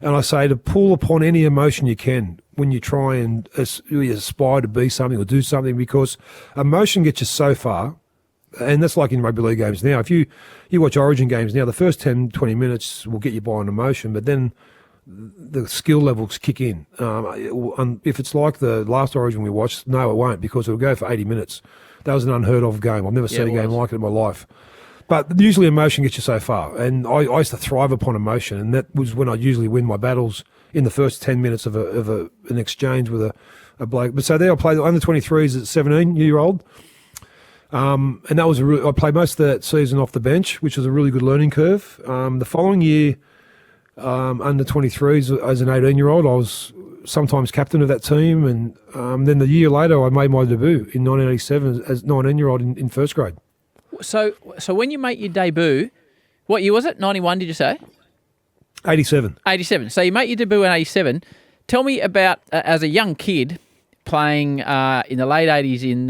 And I say to pull upon any emotion you can when you try and really aspire to be something or do something, because emotion gets you so far. And that's like in rugby league games now. If you watch Origin games now, the first 10, 20 minutes will get you by an emotion, but then the skill levels kick in. If it's like the last Origin we watched, no, it won't, because it'll go for 80 minutes. That was an unheard of game. I've never seen a game like it in my life. But usually emotion gets you so far. And I used to thrive upon emotion, and that was when I'd usually win my battles in the first 10 minutes of an exchange with a bloke. But so there I played under 23s at 17-year-old. And that was I played most of that season off the bench, which was a really good learning curve. The following year, under 23s as an 18-year-old, I was sometimes captain of that team, and then the year later I made my debut in 1987 as 19-year-old in first grade. So when you make your debut, what year was it? 91, did you say? 87. 87. So you make your debut in 87. Tell me about, as a young kid, playing in the late 80s in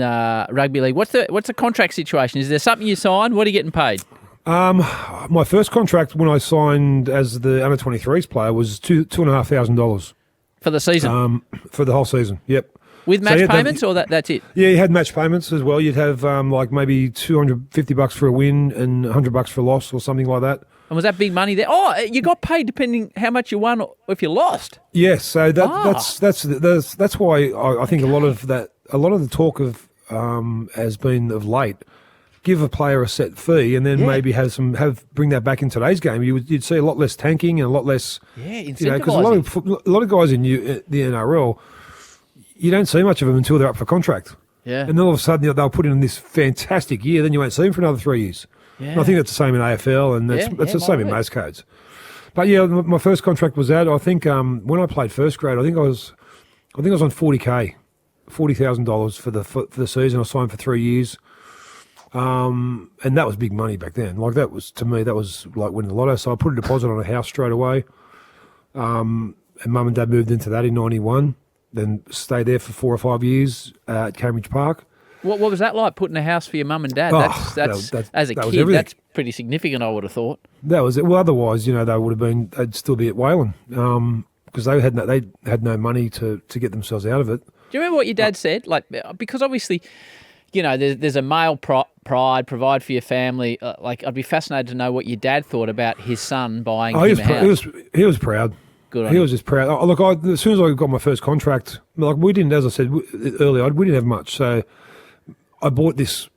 rugby league. What's the contract situation? Is there something you signed? What are you getting paid? My first contract when I signed as the under 23s player was $2,500 for the season. For the whole season. Yep. With match payments, or that's it? Yeah, you had match payments as well. You'd have like maybe $250 for a win and $100 for a loss or something like that. And was that big money there? Oh, you got paid depending how much you won or if you lost. Yes, so that's why I think a lot of the talk of has been of late. Give a player a set fee and then maybe bring that back in today's game. You'd see a lot less tanking and a lot less. Yeah, incentivizing. Because a lot of guys in the NRL, you don't see much of them until they're up for contract. Yeah. And then all of a sudden they'll put in this fantastic year, then you won't see them for another 3 years. Yeah. And I think that's the same in AFL, and that's the same in most codes. But yeah, my first contract was that. I think when I played first grade, I think I was on $40,000 for the season. I signed for 3 years, and that was big money back then. Like to me, that was like winning the lotto. So I put a deposit on a house straight away, and Mum and Dad moved into that in '91. Then stayed there for 4 or 5 years at Cambridge Park. What was that like, putting a house for your mum and dad? That's as a kid, everything. That's pretty significant, I would have thought. That was it. Well, otherwise, they'd still be at Wayland because they had no money to get themselves out of it. Do you remember what your dad said? Like, because obviously, there's a male pride, provide for your family. I'd be fascinated to know what your dad thought about his son buying him a house. He was proud. Good on he him. was just proud. As soon as I got my first contract, we didn't, as I said earlier, we didn't have much. So I bought this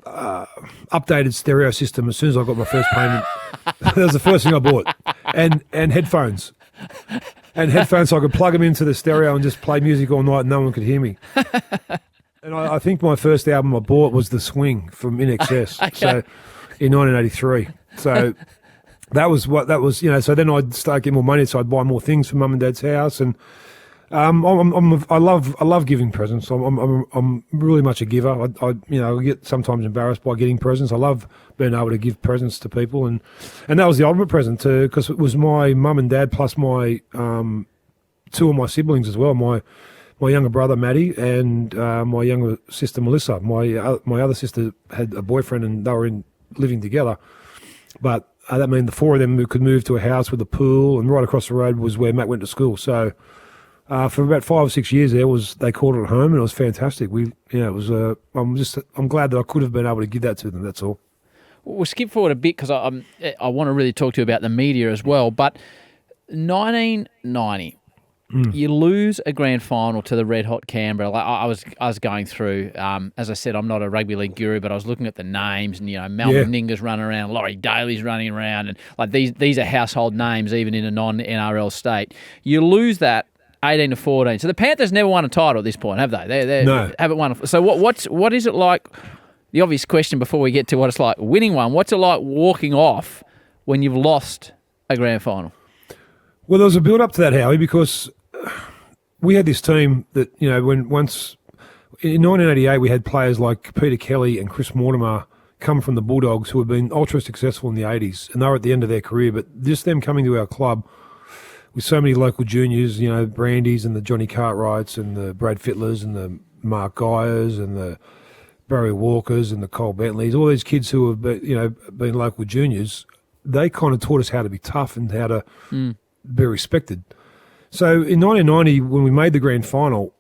updated stereo system as soon as I got my first payment. That was the first thing I bought. And headphones. And headphones so I could plug them into the stereo and just play music all night and no one could hear me. And I think my first album I bought was The Swing from In Excess. Okay. So in 1983. So that was, so then I'd start getting more money, so I'd buy more things for Mum and Dad's house, and I love giving presents. I'm really much a giver. I get sometimes embarrassed by getting presents. I love being able to give presents to people, and that was the ultimate present because it was my mum and dad plus my 2 of my siblings as well. My younger brother Matty and my younger sister Melissa. My other sister had a boyfriend and they were living together, but. That meant the 4 of them could move to a house with a pool, and right across the road was where Matt went to school. So for about 5 or 6 years, they called it home, and it was fantastic. It was. I'm glad that I could have been able to give that to them. That's all. We'll skip forward a bit because I want to really talk to you about the media as well. But 1990, you lose a grand final to the red hot Canberra. Like I was going through. As I said, I'm not a rugby league guru, but I was looking at the names, and Melvin Ninga's running around, Laurie Daly's running around, and like these are household names even in a non-NRL state. You lose that 18-14. So the Panthers never won a title at this point, have they? They No. haven't won. So what is it like? The obvious question before we get to what it's like winning one, what's it like walking off when you've lost a grand final? Well, there was a build-up to that, Howie, because we had this team that, once in 1988 we had players like Peter Kelly and Chris Mortimer come from the Bulldogs who had been ultra successful in the 80s, and they were at the end of their career, but just them coming to our club with so many local juniors, Brandies and the Johnny Cartwrights and the Brad Fittlers and the Mark Geyers and the Barry Walkers and the Cole Bentleys, all these kids who have been local juniors, they kind of taught us how to be tough and how to be respected. So in 1990, when we made the grand final,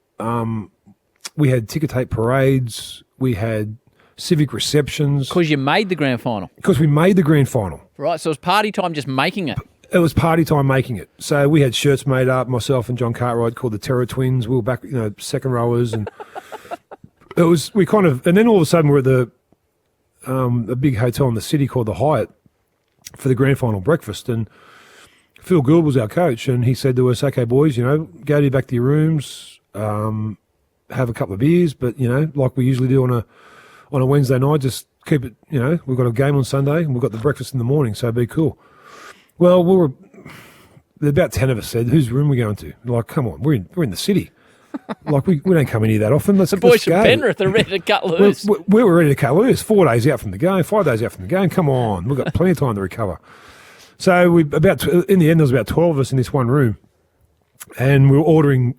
we had ticker tape parades, we had civic receptions. Because you made the grand final. Because we made the grand final. Right, so it was party time just making it. It was party time making it. So we had shirts made up, myself and John Cartwright, called the Terror Twins. We were back, second rowers, and and then all of a sudden we're at a big hotel in the city called the Hyatt for the grand final breakfast, and Phil Gould was our coach, and he said to us, "Okay, boys, go back to your rooms, have a couple of beers, but like we usually do on a Wednesday night, just keep it. We've got a game on Sunday, and we've got the breakfast in the morning, so be cool." Well, about 10 of us said, "Whose room are we going to?" Like, come on, we're in the city. Like, we don't come in here that often. The boys from Penrith are ready to cut loose. We were ready to cut loose. 4 days out from the game, 5 days out from the game. Come on, we've got plenty of time to recover. So in the end, there was about 12 of us in this one room, and we were ordering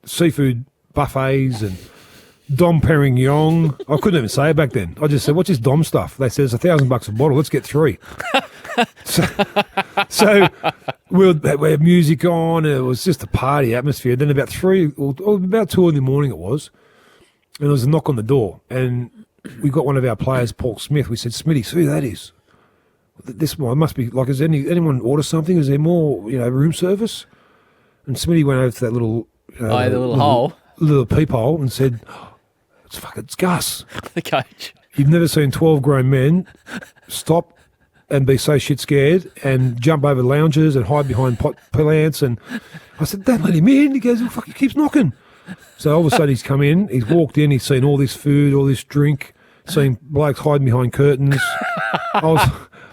seafood buffets and Dom Perignon. I couldn't even say it back then. I just said, "What's this Dom stuff?" They said, "It's $1,000 a bottle. Let's get 3." So we had music on, and it was just a party atmosphere. Then about 2 in the morning it was, and there was a knock on the door, and we got one of our players, Paul Smith. We said, "Smitty, see who that is? This one must be like, has anyone order something? Is there more, room service?" And Smitty went over to that little, the little hole, little peephole, and said, it's Gus, the coach. You've never seen 12 grown men stop and be so shit scared and jump over lounges and hide behind plants. And I said, "Don't let him in." He goes, "Oh, fuck, he keeps knocking." So all of a sudden he's come in, he's walked in, he's seen all this food, all this drink, seen blokes hiding behind curtains. I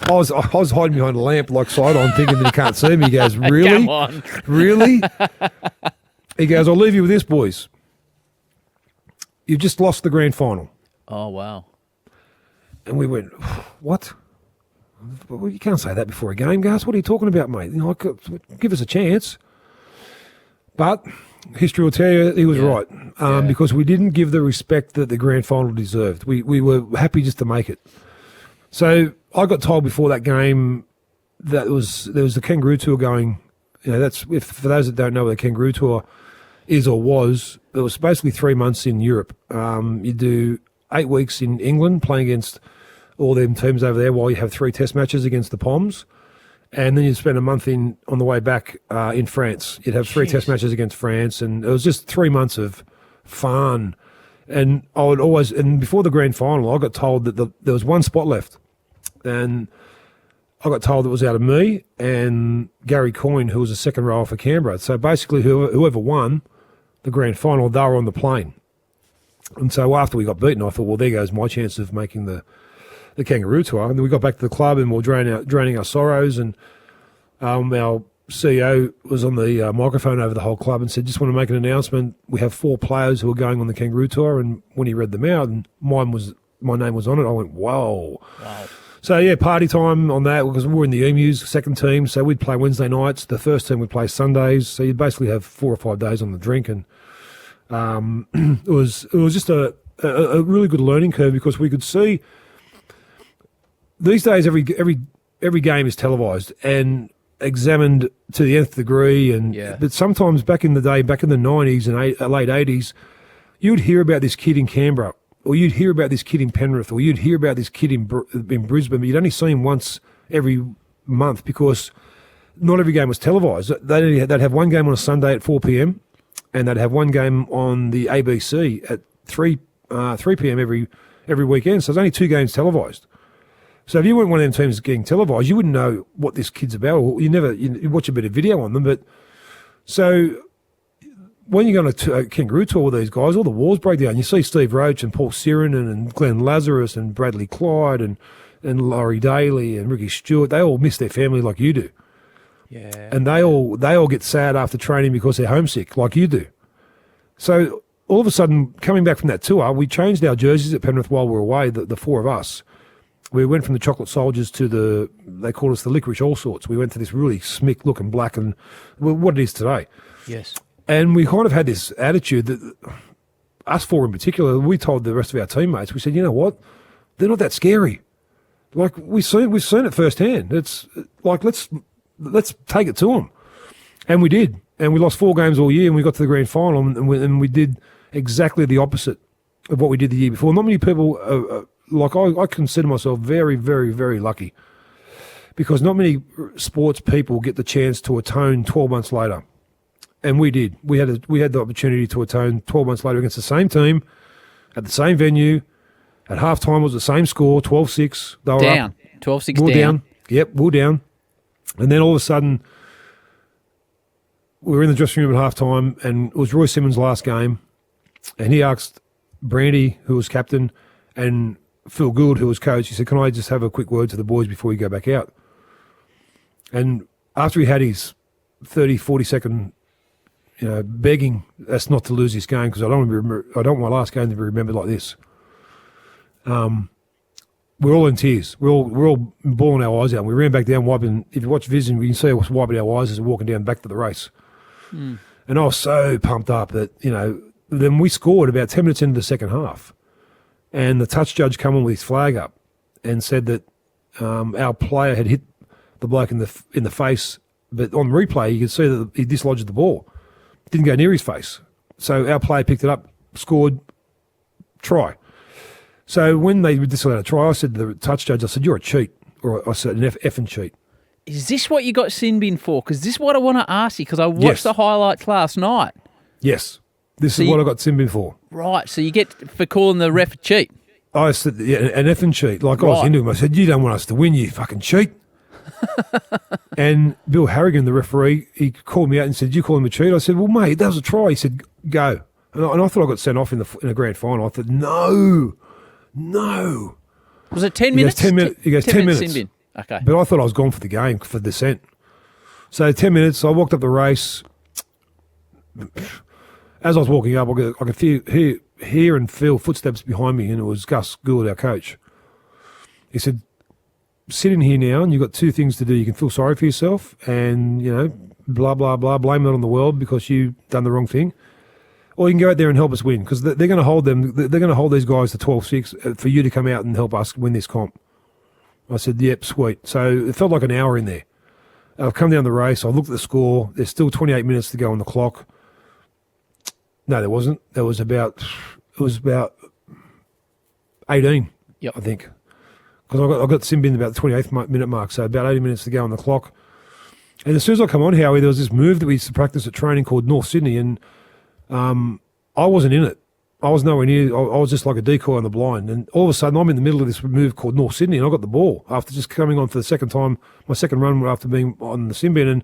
was hiding behind a lamp like side-on thinking that he can't see me. He goes, "Really? Come on." Really? He goes, "I'll leave you with this, boys. You've just lost the grand final." Oh, wow. And we went, "What? Well, you can't say that before a game, Gus. What are you talking about, mate? Give us a chance." But history will tell you he was right, because we didn't give the respect that the grand final deserved. We were happy just to make it. So I got told before that game that there was the Kangaroo Tour going. For those that don't know what the Kangaroo Tour is or was, it was basically 3 months in Europe. You do 8 weeks in England playing against all them teams over there while you have 3 test matches against the Poms. And then you'd spend a month on the way back in France. You'd have 3 test matches against France, and it was just 3 months of fun. And before the grand final, I got told that there was one spot left. And I got told it was out of me and Gary Coyne, who was a second rower for Canberra. So basically whoever won the grand final, they were on the plane. And so after we got beaten, I thought, well, there goes my chance of making the Kangaroo Tour. And then we got back to the club and we were draining our sorrows. And our CEO was on the microphone over the whole club and said, "Just want to make an announcement. We have 4 players who are going on the Kangaroo Tour." And when he read them out, and my name was on it, I went, whoa. Wow. So, yeah, party time on that, because we were in the Emus, second team, so we'd play Wednesday nights. The first team would play Sundays, so you'd basically have 4 or 5 days on the drink. And it was just a really good learning curve, because we could see these days every game is televised, and examined to the nth degree. But sometimes back in the day, back in the 90s and late 80s, you would hear about this kid in Canberra, or you'd hear about this kid in Penrith, or you'd hear about this kid in Brisbane, but you'd only see him once every month because not every game was televised. They'd have one game on a Sunday at 4 p.m. and they'd have one game on the ABC at 3 p.m. every weekend. So there's only 2 games televised. So if you weren't one of them teams getting televised, you wouldn't know what this kid's about. Or you watch a bit of video on them. But so when you go on a kangaroo tour with these guys, all the walls break down. You see Steve Roach and Paul Sirenin and Glenn Lazarus and Bradley Clyde and Laurie Daly and Ricky Stewart. They all miss their family like you do. Yeah. And they all get sad after training because they're homesick like you do. So all of a sudden, coming back from that tour, we changed our jerseys at Penrith while we were away, the 4 of us. We went from the Chocolate Soldiers to they called us the Licorice All Sorts. We went to this really smick looking black and what it is today. Yes. And we kind of had this attitude that us 4 in particular, we told the rest of our teammates, we said, you know what? They're not that scary. Like we've seen it firsthand. It's like, let's take it to them. And we did. And we lost 4 games all year and we got to the grand final and we did exactly the opposite of what we did the year before. Not many people, I consider myself very, very, very lucky because not many sports people get the chance to atone 12 months later. And we did. We had the opportunity to atone 12 months later against the same team, at the same venue, at halftime it was the same score, 12-6. They were down. Up. 12-6 we were down. Yep, we were down. And then all of a sudden, we were in the dressing room at halftime, and it was Roy Simmons' last game, and he asked Brandy, who was captain, and Phil Gould, who was coach, he said, can I just have a quick word to the boys before we go back out? And after he had his 30, 40-second begging us not to lose this game because I don't want my last game to be remembered like this. We're all in tears. We're all bawling our eyes out. We ran back down, wiping. If you watch Vision, you can see us wiping our eyes as we're walking down back to the race. And I was so pumped up that then we scored about 10 minutes into the second half, and the touch judge came on with his flag up and said that our player had hit the bloke in the face, but on replay you could see that he dislodged the ball. Didn't go near his face. So our player picked it up, scored, try. So when they disallowed a try, I said to the touch judge, I said, you're a cheat. Or I said, an effing cheat. Is this what you got sin bin for? Because this is what I want to ask you because I watched the highlights last night. Yes. This is what I got sin bin for. Right. So you get for calling the ref a cheat. I said, yeah, an effing cheat. Like I was into him. I said, you don't want us to win, you fucking cheat. And Bill Harrigan, the referee, he called me out and said, you call him a cheat? I said, well, mate, that was a try. He said, go. And I thought I got sent off in a grand final. I thought, no. Was it 10 minutes? He goes, 10 minutes. Sin bin. Okay. But I thought I was gone for the game, for dissent. So 10 minutes, I walked up the race. As I was walking up, I could hear and feel footsteps behind me, and it was Gus Gould, our coach. He said, sit in here now, and you've got 2 things to do. You can feel sorry for yourself and, blah, blah, blah, blame it on the world because you've done the wrong thing. Or you can go out there and help us win because they're going to hold them. They're going to hold these guys to 12-6 for you to come out and help us win this comp. I said, yep, sweet. So it felt like an hour in there. I've come down the race. I looked at the score. There's still 28 minutes to go on the clock. No, there wasn't. It was about 18, I think. Because I got sin bin about the 28th minute mark, so about 80 minutes to go on the clock. And as soon as I come on, Howie, there was this move that we used to practice at training called North Sydney, and I wasn't in it. I was nowhere near. I was just like a decoy on the blind. And all of a sudden, I'm in the middle of this move called North Sydney, and I got the ball after just coming on for the second time, my second run after being on the sin bin, and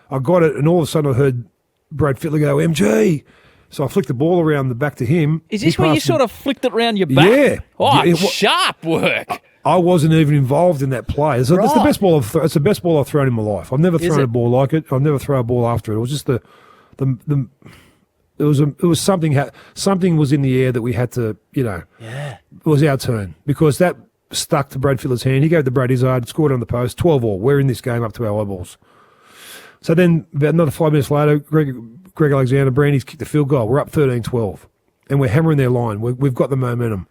I got it, and all of a sudden I heard Brad Fittler go, MG. So I flicked the ball around the back to him. Is this where you sort of flicked it around your back? Yeah. Oh, sharp work. I wasn't even involved in that play. It's the best ball it's the best ball I've thrown in my life. I've never thrown a ball like it. I'll never throw a ball after it. It was just it was something was in the air that we had to, it was our turn because that stuck to Brad Fittler's hand. He gave the Brad Izzard, scored on the post, 12-all. We're in this game up to our eyeballs. So then about another 5 minutes later, Greg Alexander, Brandy's kicked the field goal. We're up 13-12, and we're hammering their line. We've got the momentum.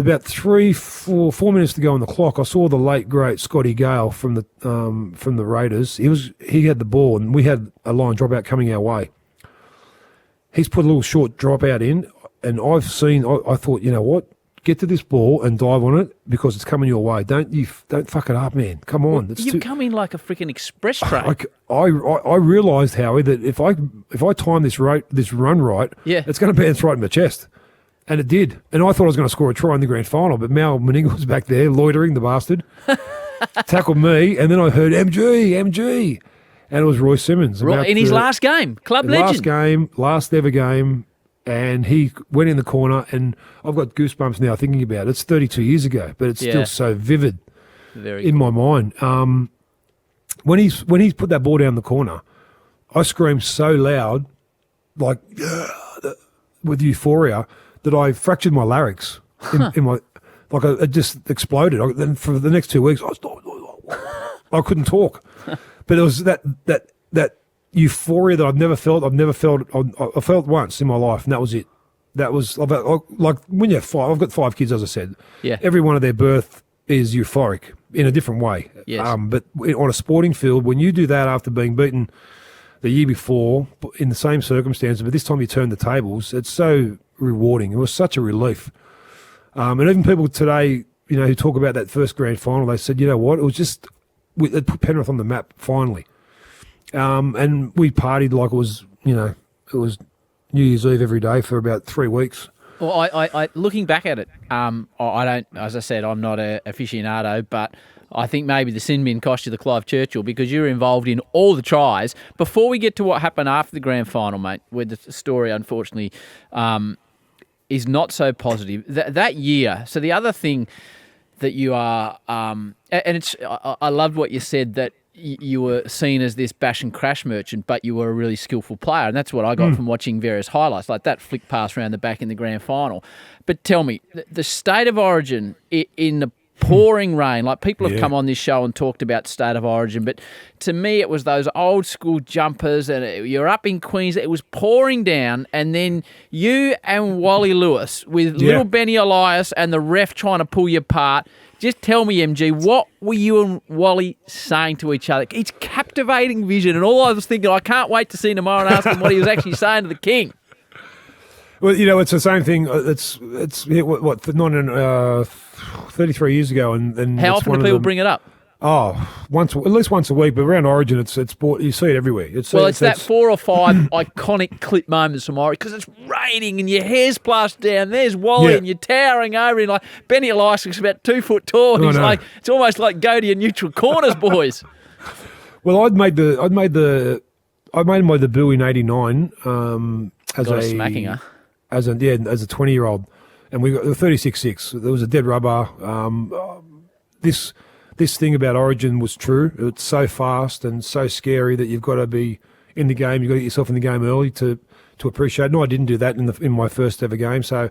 about 4 minutes to go on the clock, I saw the late great Scotty Geyer from the Raiders. He had the ball, and we had a line dropout coming our way. He's put a little short dropout in, and I thought, you know what? Get to this ball and dive on it because it's coming your way. Don't fuck it up, man. Come on. You come in like a freaking express train. I realised, Howie, that if I time this run right, it's going to bounce right in my chest. And it did. And I thought I was going to score a try in the grand final, but Mal Meninga was back there loitering, the bastard. Tackled me, and then I heard MG. And it was Roy Simmons. In his last game, club legend. Last ever game. And he went in the corner, and I've got goosebumps now thinking about it. It's 32 years ago, but it's still so vivid in my mind. When he's put that ball down the corner, I screamed so loud, like with euphoria, that I fractured my larynx in my, like it just exploded. Then for the next 2 weeks, I couldn't talk. But it was that euphoria that I've never felt. I felt once in my life, and that was it. That was like when you're 5. I've got 5 kids, as I said. Yeah. Every one of their birth is euphoric in a different way. Yes. But on a sporting field, when you do that after being beaten the year before in the same circumstances, but this time you turn the tables, it's so rewarding. It was such a relief. And even people today, who talk about that first grand final, they said, you know what, it was just, it put Penrith on the map finally. And we partied like it was New Year's Eve every day for about 3 weeks. Well, I looking back at it, I don't, as I said, I'm not an aficionado, but I think maybe the sin bin cost you the Clive Churchill because you were involved in all the tries. Before we get to what happened after the grand final, mate, where the story, unfortunately, is not so positive. That year, so the other thing that you are, and it's, I loved what you said, that you were seen as this bash and crash merchant, but you were a really skillful player. And that's what I got from watching various highlights, like that flick pass around the back in the grand final. But tell me, the state of origin in the pouring rain, like people have come on this show and talked about state of origin, but to me it was those old school jumpers, and you're up in Queens, it was pouring down, and then you and Wally Lewis with little Benny Elias and the ref trying to pull you apart. Just tell me, MG, what were you and Wally saying to each other? It's captivating vision, and all I was thinking, I can't wait to see him tomorrow and ask him what he was actually saying to the King. Well, it's the same thing. It's 33 years ago, and how often do people bring it up? Oh, at least once a week. But around Origin, it's you see it everywhere. It's that 4 or 5 iconic clip moments from Origin because it's raining and your hair's plastered down. There's Wally and you're towering over him like Benny Elias is about 2 foot tall. And he's like, it's almost like go to your neutral corners, boys. Well, I'd made my debut in '89 as a smacking her. As a 20-year-old, and we got 36-6. There was a dead rubber. This thing about Origin was true. It's so fast and so scary that you've got to be in the game. You've got to get yourself in the game early to appreciate. No, I didn't do that in my first ever game. So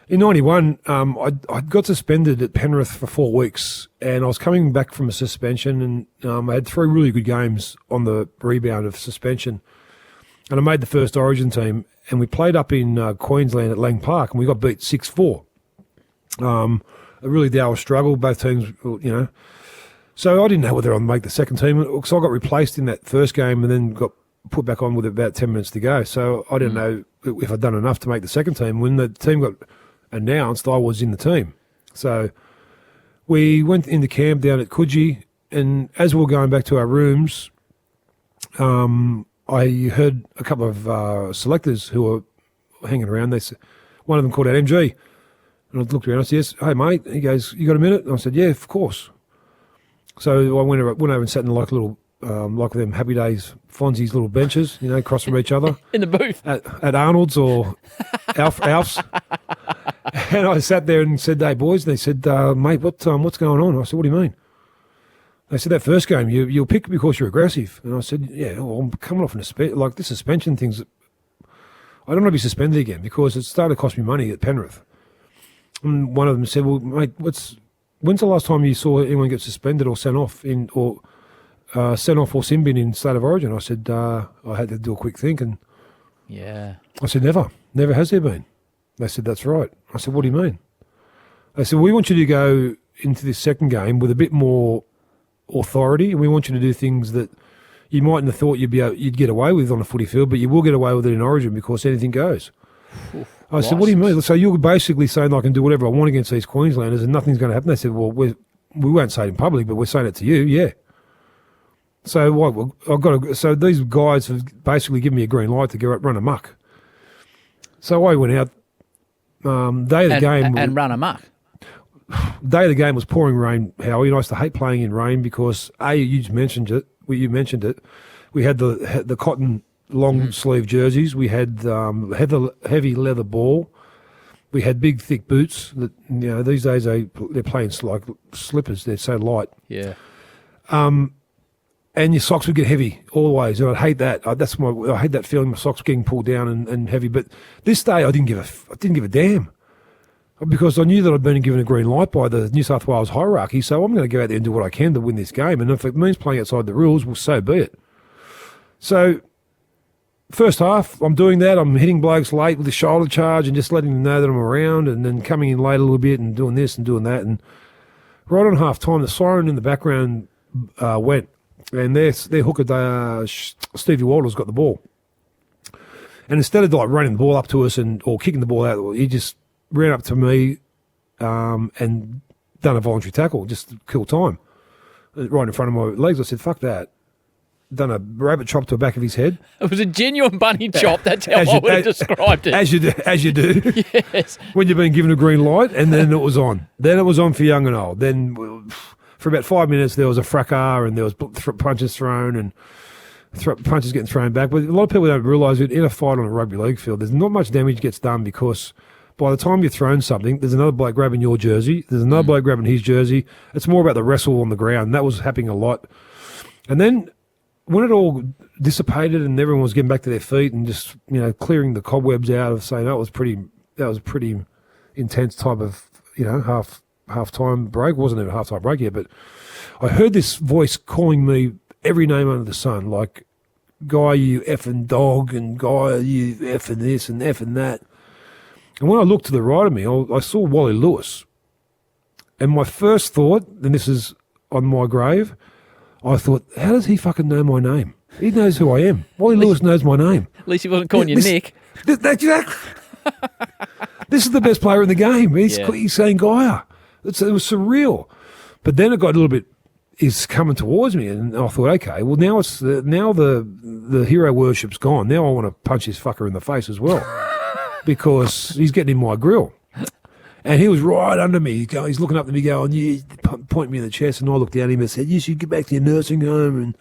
in '91, I got suspended at Penrith for 4 weeks, and I was coming back from a suspension, and I had 3 really good games on the rebound of suspension, and I made the first Origin team, and we played up in Queensland at Lang Park, and we got beat 6-4. A really dour struggle, both teams, So I didn't know whether I'd make the second team. So I got replaced in that first game and then got put back on with about 10 minutes to go. So I didn't know if I'd done enough to make the second team. When the team got announced, I was in the team. So we went into camp down at Coogee, and as we were going back to our rooms, I heard a couple of selectors who were hanging around. One of them called out MG. And I looked around, I said, yes, hey, mate. He goes, you got a minute? And I said, yeah, of course. So I went over and sat in like little, like them Happy Days, Fonzie's little benches, across from each other. In the booth. At Arnold's or Alf's. And I sat there and said, hey, boys. And they said, mate, what's going on? I said, what do you mean? They said, that first game, you'll pick because you're aggressive. And I said, yeah, well, I'm coming off like the suspension things. I don't want to be suspended again because it started to cost me money at Penrith. And one of them said, well, mate, when's the last time you saw anyone get suspended or sent off or sin bin in State of Origin? I said, I had to do a quick think. And I said, never has there been. They said, that's right. I said, what do you mean? They said, we want you to go into this second game with a bit more authority, and we want you to do things that you mightn't have thought you'd get away with on a footy field, but you will get away with it in Origin because anything goes. I said, what do you mean? So you're basically saying I can do whatever I want against these Queenslanders and nothing's going to happen? They said, well, we won't say it in public, but we're saying it to you, yeah. So what? Well, so these guys have basically given me a green light to go out, run amok. So I went out. Day of the game and run amok. Day of the game was pouring rain, Howie, and I used to hate playing in rain because you mentioned it. We had the cotton long sleeve jerseys. We had heavy leather ball. We had big thick boots. That these days they're playing like slippers. They're so light. Yeah. And your socks would get heavy always, and I'd hate that. I hate that feeling. My socks getting pulled down and heavy. But this day I didn't give a damn. Because I knew that I'd been given a green light by the New South Wales hierarchy, so I'm going to go out there and do what I can to win this game. And if it means playing outside the rules, well, so be it. So, first half, I'm doing that. I'm hitting blokes late with the shoulder charge and just letting them know that I'm around, and then coming in late a little bit and doing this and doing that. And right on half time, the siren in the background went, and their hooker, Stevie Walter's got the ball. And instead of like running the ball up to us or kicking the ball out, he just ran up to me and done a voluntary tackle just to kill time right in front of my legs. I said, fuck that. Done a rabbit chop to the back of his head. It was a genuine bunny chop. That's how I would have described it. As you do. Yes. When you've been given a green light, and then it was on. Then it was on for young and old. Then for about 5 minutes there was a fracas and there was punches thrown and punches getting thrown back. But a lot of people don't realise that in a fight on a rugby league field, there's not much damage gets done because by the time you've thrown something, there's another bloke grabbing your jersey. There's another bloke grabbing his jersey. It's more about the wrestle on the ground. That was happening a lot. And then when it all dissipated and everyone was getting back to their feet and just clearing the cobwebs out of saying that was a pretty intense type of half time break. It wasn't even a half time break yet, but I heard this voice calling me every name under the sun, like Guy, you effing dog, and Guy, you effing this and effing that. And when I looked to the right of me, I saw Wally Lewis. And my first thought, and this is on my grave, I thought, how does he fucking know my name? He knows who I am. Wally Lewis knows my name. At least he wasn't calling you Nick. Exactly. This is the best player in the game. He's saying Geyer. It was surreal. But then it got a little bit, he's coming towards me, and I thought, okay, well now the hero worship's gone. Now I want to punch this fucker in the face as well. Because he's getting in my grill. And he was right under me. He's looking up at me going, you point me in the chest, and I looked down at him and said, you should get back to your nursing home,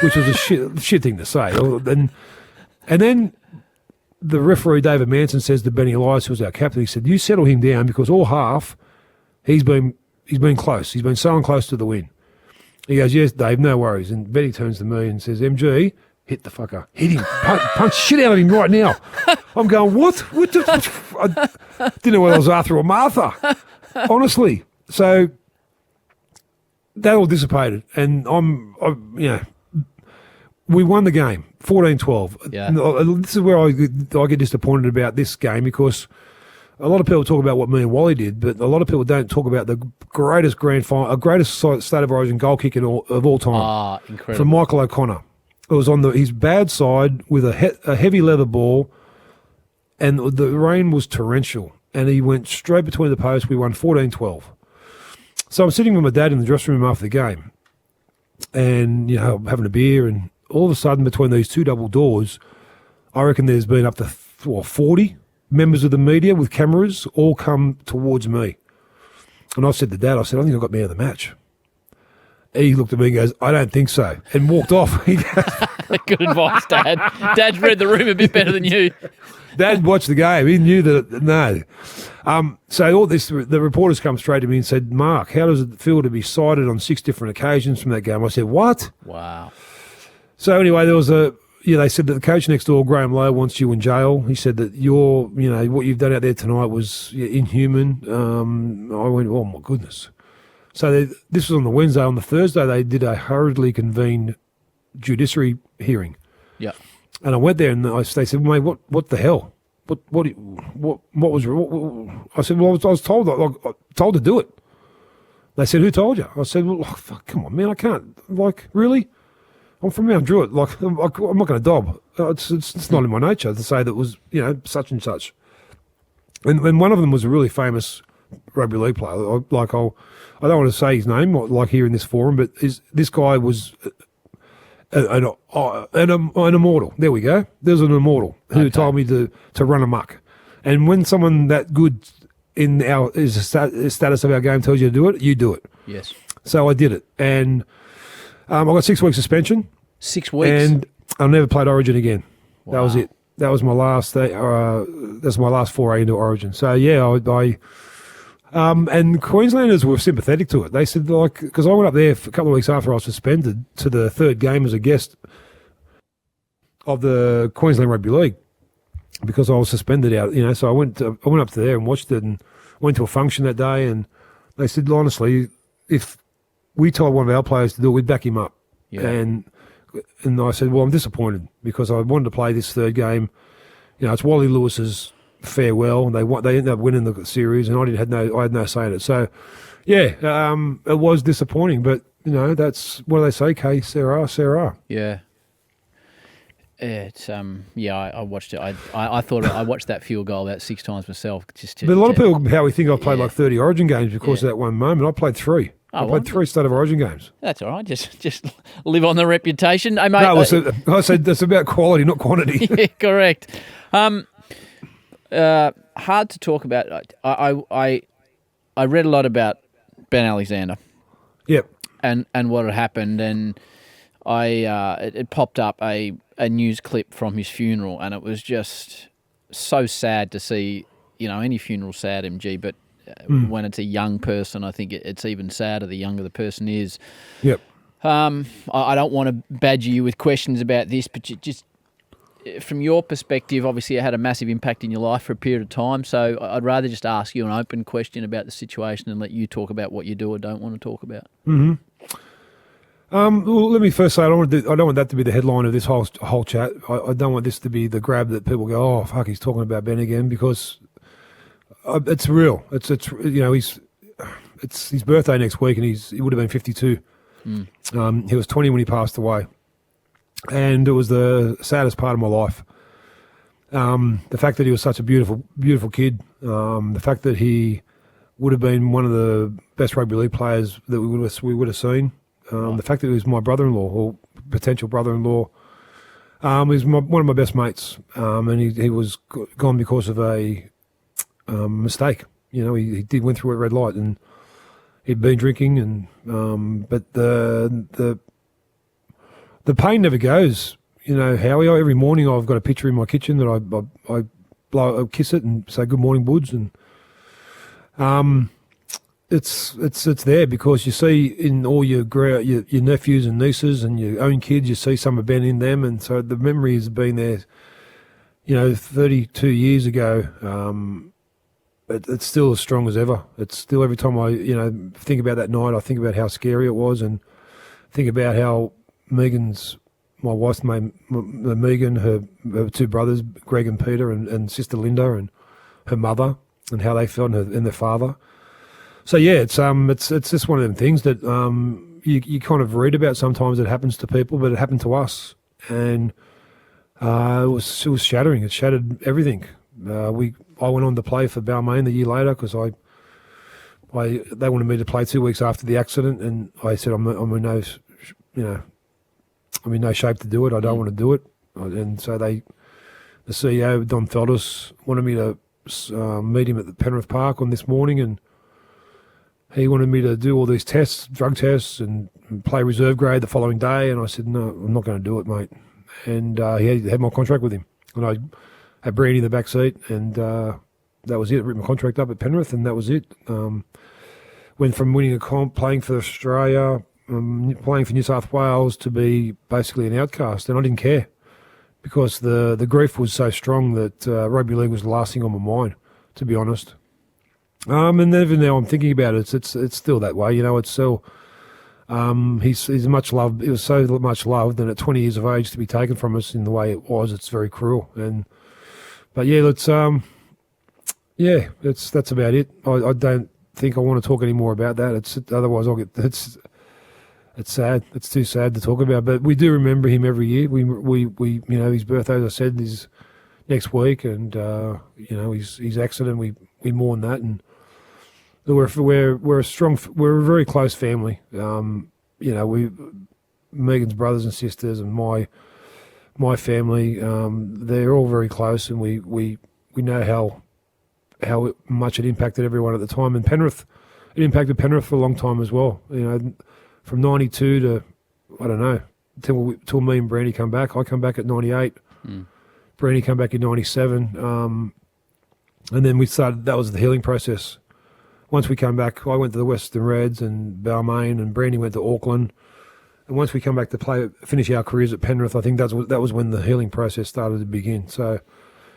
which was a shit thing to say. And then the referee, David Manson, says to Benny Elias, who was our captain, he said, you settle him down because all half he's been close. He's been so close to the win. He goes, yes, Dave, no worries. And Benny turns to me and says, MG, hit the fucker. Hit him. Punch shit out of him right now. I'm going, what? I didn't know whether I was Arthur or Martha, honestly. So that all dissipated. And we won the game, 14-12. Yeah. This is where I get disappointed about this game because a lot of people talk about what me and Wally did, but a lot of people don't talk about the greatest grand final, greatest state of origin goal kick of all time. Ah, incredible. From Michael O'Connor. It was on his bad side with a heavy leather ball, and the rain was torrential, and he went straight between the posts. We won 14-12. So I'm sitting with my dad in the dressing room after the game, and having a beer, and all of a sudden between these two double doors, I reckon there's been up to 40 members of the media with cameras all come towards me. And I said to Dad, I think I got me out of the match. He looked at me and goes, I don't think so, and walked off. Good advice, Dad. Dad's read the room a bit better than you. Dad watched the game. He knew that, no. So all this, the reporters come straight to me and said, Mark, how does it feel to be cited on 6 different occasions from that game? I said, what? Wow. So anyway, there was they said that the coach next door, Graham Lowe, wants you in jail. He said that what you've done out there tonight was inhuman. I went, oh my goodness. So this was on the Wednesday. On the Thursday, they did a hurriedly convened judiciary hearing. Yeah. And I went there and they said, mate, what the hell? what was, I said, well, I was told, told to do it. They said, who told you? I said, well, fuck, come on, man, I can't, like, really? I'm from Mount Druitt, like, I'm not going to dob. It's not in my nature to say that it was, such and such. And one of them was a really famous rugby league player. Like, I don't want to say his name, like here in this forum, but this guy was an immortal. There we go. There's an immortal who told me to run amok. And when someone that good in the status of our game tells you to do it, you do it. Yes. So I did it. And I got 6 weeks suspension. 6 weeks? And I never played Origin again. Wow. That was it. That was my last. That's my last foray into Origin. So yeah, and Queenslanders were sympathetic to it. They said, like, because I went up there a couple of weeks after I was suspended to the third game as a guest of the Queensland Rugby League because I was suspended out. So I went up to there and watched it and went to a function that day. And they said, honestly, if we told one of our players to do it, we'd back him up. Yeah. And I said, well, I'm disappointed because I wanted to play this third game. It's Wally Lewis's farewell. They ended up winning the series, and I had no say in it. So, yeah, it was disappointing. But that's what do they say? Que sera, sera. Yeah. It's I watched it. I thought I watched that field goal about 6 times myself. But a lot of people, how we think I've played like 30 Origin games because of that one moment. I played 3. I played 3 State of Origin games. That's all right. Just live on the reputation. Hey, mate, no, I said that's about quality, not quantity. Yeah, correct. Hard to talk about. I read a lot about Ben Alexander. Yep. And what had happened, and it popped up a news clip from his funeral, and it was just so sad to see. Any funeral's sad, MG, but when it's a young person, I think it's even sadder the younger the person is. Yep. I don't want to badger you with questions about this, but just from your perspective, obviously it had a massive impact in your life for a period of time, so I'd rather just ask you an open question about the situation and let you talk about what you do or don't want to talk about. Mm-hmm. Well, let me first say I don't want that to be the headline of this whole chat. I don't want this to be the grab that people go, oh, fuck, he's talking about Ben again, because it's real. It's his birthday next week, and he would have been 52. He was 20 when he passed away, and it was the saddest part of my life. The fact that he was such a beautiful, beautiful kid. The fact that he would have been one of the best rugby league players that we would have seen. The fact that he was my brother-in-law or potential brother-in-law. He was one of my best mates, and he was gone because of a mistake. He went through a red light, and he'd been drinking, and but the pain never goes. Howie, every morning I've got a picture in my kitchen that I kiss it and say good morning, Buds, and it's there because you see in all your nephews and nieces and your own kids, you see some of Ben in them, and so the memory has been there. 32 years ago. It's still as strong as ever. It's still, every time I think about that night, I think about how scary it was, and think about how my wife's name, Megan, her 2 brothers, Greg and Peter, and sister Linda, and her mother, and how they felt, and their father. So yeah, it's just one of them things that you kind of read about sometimes. It happens to people, but it happened to us, and it was shattering. It shattered everything. I went on to play for Balmain the year later because they wanted me to play 2 weeks after the accident, and I said I'm in no shape to do it. I don't want to do it, and so the CEO Don Feuds wanted me to meet him at the Penrith Park on this morning, and he wanted me to do all these tests, drug tests, and play reserve grade the following day, and I said no, I'm not going to do it, mate. And he had my contract with him, and I had Brandy in the back seat, and that was it. I ripped my contract up at Penrith, and that was it. Went from winning a comp, playing for Australia, playing for New South Wales, to be basically an outcast, and I didn't care because the grief was so strong that rugby league was the last thing on my mind, to be honest. And even now I'm thinking about it, it's still that way. It's still he's much loved. It was so much loved, and at 20 years of age to be taken from us in the way it was, it's very cruel. But yeah, that's about it. I don't think I want to talk any more about that. Otherwise I'll get it's sad. It's too sad to talk about. But we do remember him every year. We his birthday, as I said, is next week, and his accident. We mourn that, and we're a very close family. Megan's brothers and sisters and my family, they're all very close, and we know how much it impacted everyone at the time. And Penrith, it impacted Penrith for a long time as well. From 92 to, I don't know, till me and Brandy come back. I come back at 98. Brandy come back in 97. And then that was the healing process. Once we came back, I went to the Western Reds and Balmain, and Brandy went to Auckland. And once we come back to finish our careers at Penrith, I think that was when the healing process started to begin. So,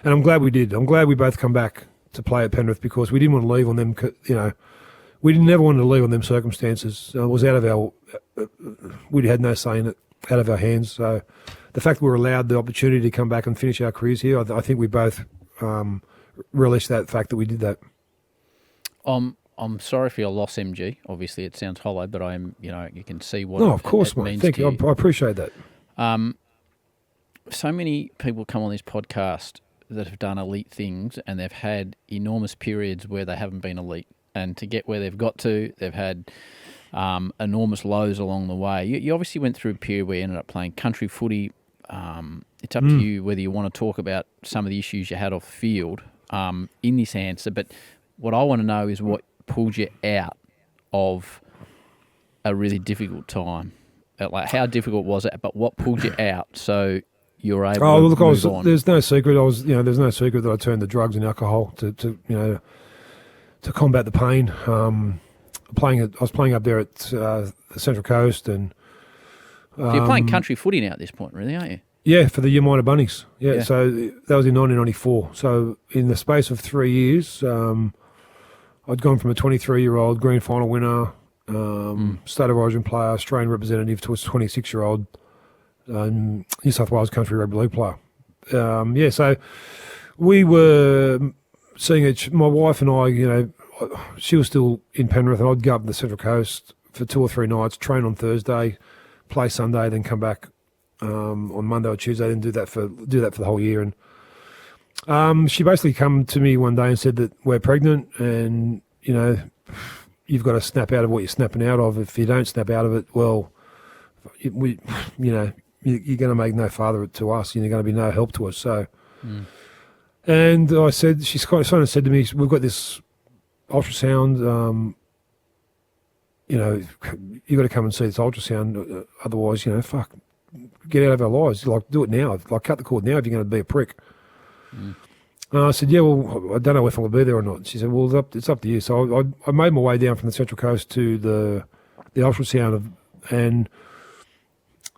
and I'm glad we did. I'm glad we both come back to play at Penrith, because we didn't want to leave on them. We never wanted to leave on them circumstances. It was out of our. We had no say in it, out of our hands. So, the fact we were allowed the opportunity to come back and finish our careers here, I think we both relished that fact that we did that. I'm sorry for your loss, MG. Obviously, it sounds hollow, but you can see what. No, of course, it mate. means Thank to you. I appreciate that. So many people come on this podcast that have done elite things, and they've had enormous periods where they haven't been elite. And to get where they've got to, they've had enormous lows along the way. You obviously went through a period where you ended up playing country footy. It's up to you whether you want to talk about some of the issues you had off the field in this answer. But what I want to know is what pulled you out of a really difficult time. Like, how difficult was it? But what pulled you out so you were able to move on? There's no secret. There's no secret that I turned to drugs and alcohol to combat the pain. I was playing up there at the Central Coast, and So you're playing country footy now at this point, really, aren't you? Yeah, for the Year Minor Bunnies. Yeah, so that was in 1994. So in the space of 3 years, I'd gone from a 23-year-old grand final winner, State of Origin player, Australian representative, to a 26-year-old New South Wales country rugby league player. So we were seeing my wife and I, she was still in Penrith, and I'd go up to the Central Coast for 2 or 3 nights, train on Thursday, play Sunday, then come back on Monday or Tuesday, then do that for the whole year. And she basically come to me one day and said that we're pregnant, and you've got to snap out of what you're snapping out of. If you don't snap out of it, well, you're going to make no father to us. You're going to be no help to us. So, and I said, she kind of said to me, we've got this ultrasound. You got to come and see this ultrasound. Otherwise, fuck, get out of our lives. Like, do it now. Like, cut the cord now if you're going to be a prick. And I said, yeah, well, I don't know if I'm going to be there or not. She said, well, it's up to you. So I made my way down from the Central Coast to the ultrasound, and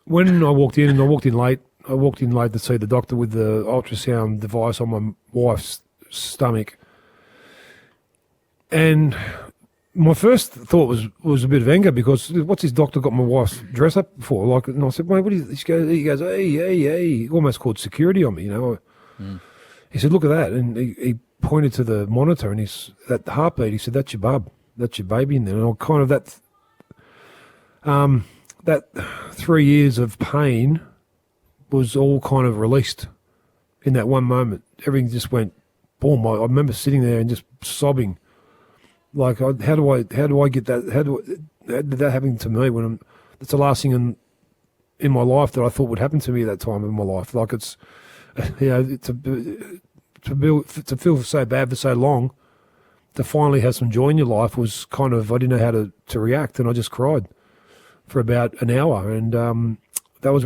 when I walked in, and I walked in late to see the doctor with the ultrasound device on my wife's stomach. And my first thought was a bit of anger, because what's this doctor got my wife's dress up for? Like, and I said, mate, what is this? He goes, hey, almost called security on me, He said, look at that. And he pointed to the monitor, and that heartbeat, he said, that's your bub. That's your baby in there. And I kind of, that 3 years of pain was all kind of released in that one moment. Everything just went boom. I remember sitting there and just sobbing. Like, how do I get that? How did that happen to me when it's the last thing in my life that I thought would happen to me at that time in my life. Like, it's, to feel so bad for so long, to finally have some joy in your life was kind of, I didn't know how to react, and I just cried for about an hour. And that was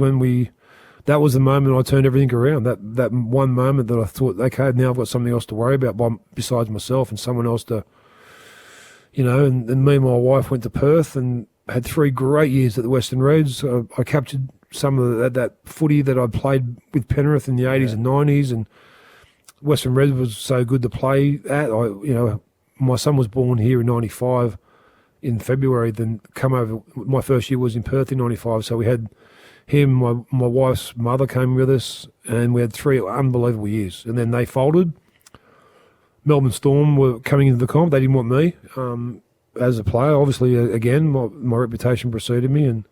the moment I turned everything around. That one moment that I thought, okay, now I've got something else to worry about besides myself, and someone else to, and me and my wife went to Perth and had 3 great years at the Western Reds. I captured some of that footy that I played with Penrith in the 80s and 90s, and Western Reds was so good to play at. My son was born here in 95 in February, then come over. My first year was in Perth in 95, so we had him, my wife's mother came with us, and we had 3 unbelievable years. And then they folded. Melbourne Storm were coming into the comp. They didn't want me as a player. Obviously, again, my reputation preceded me, and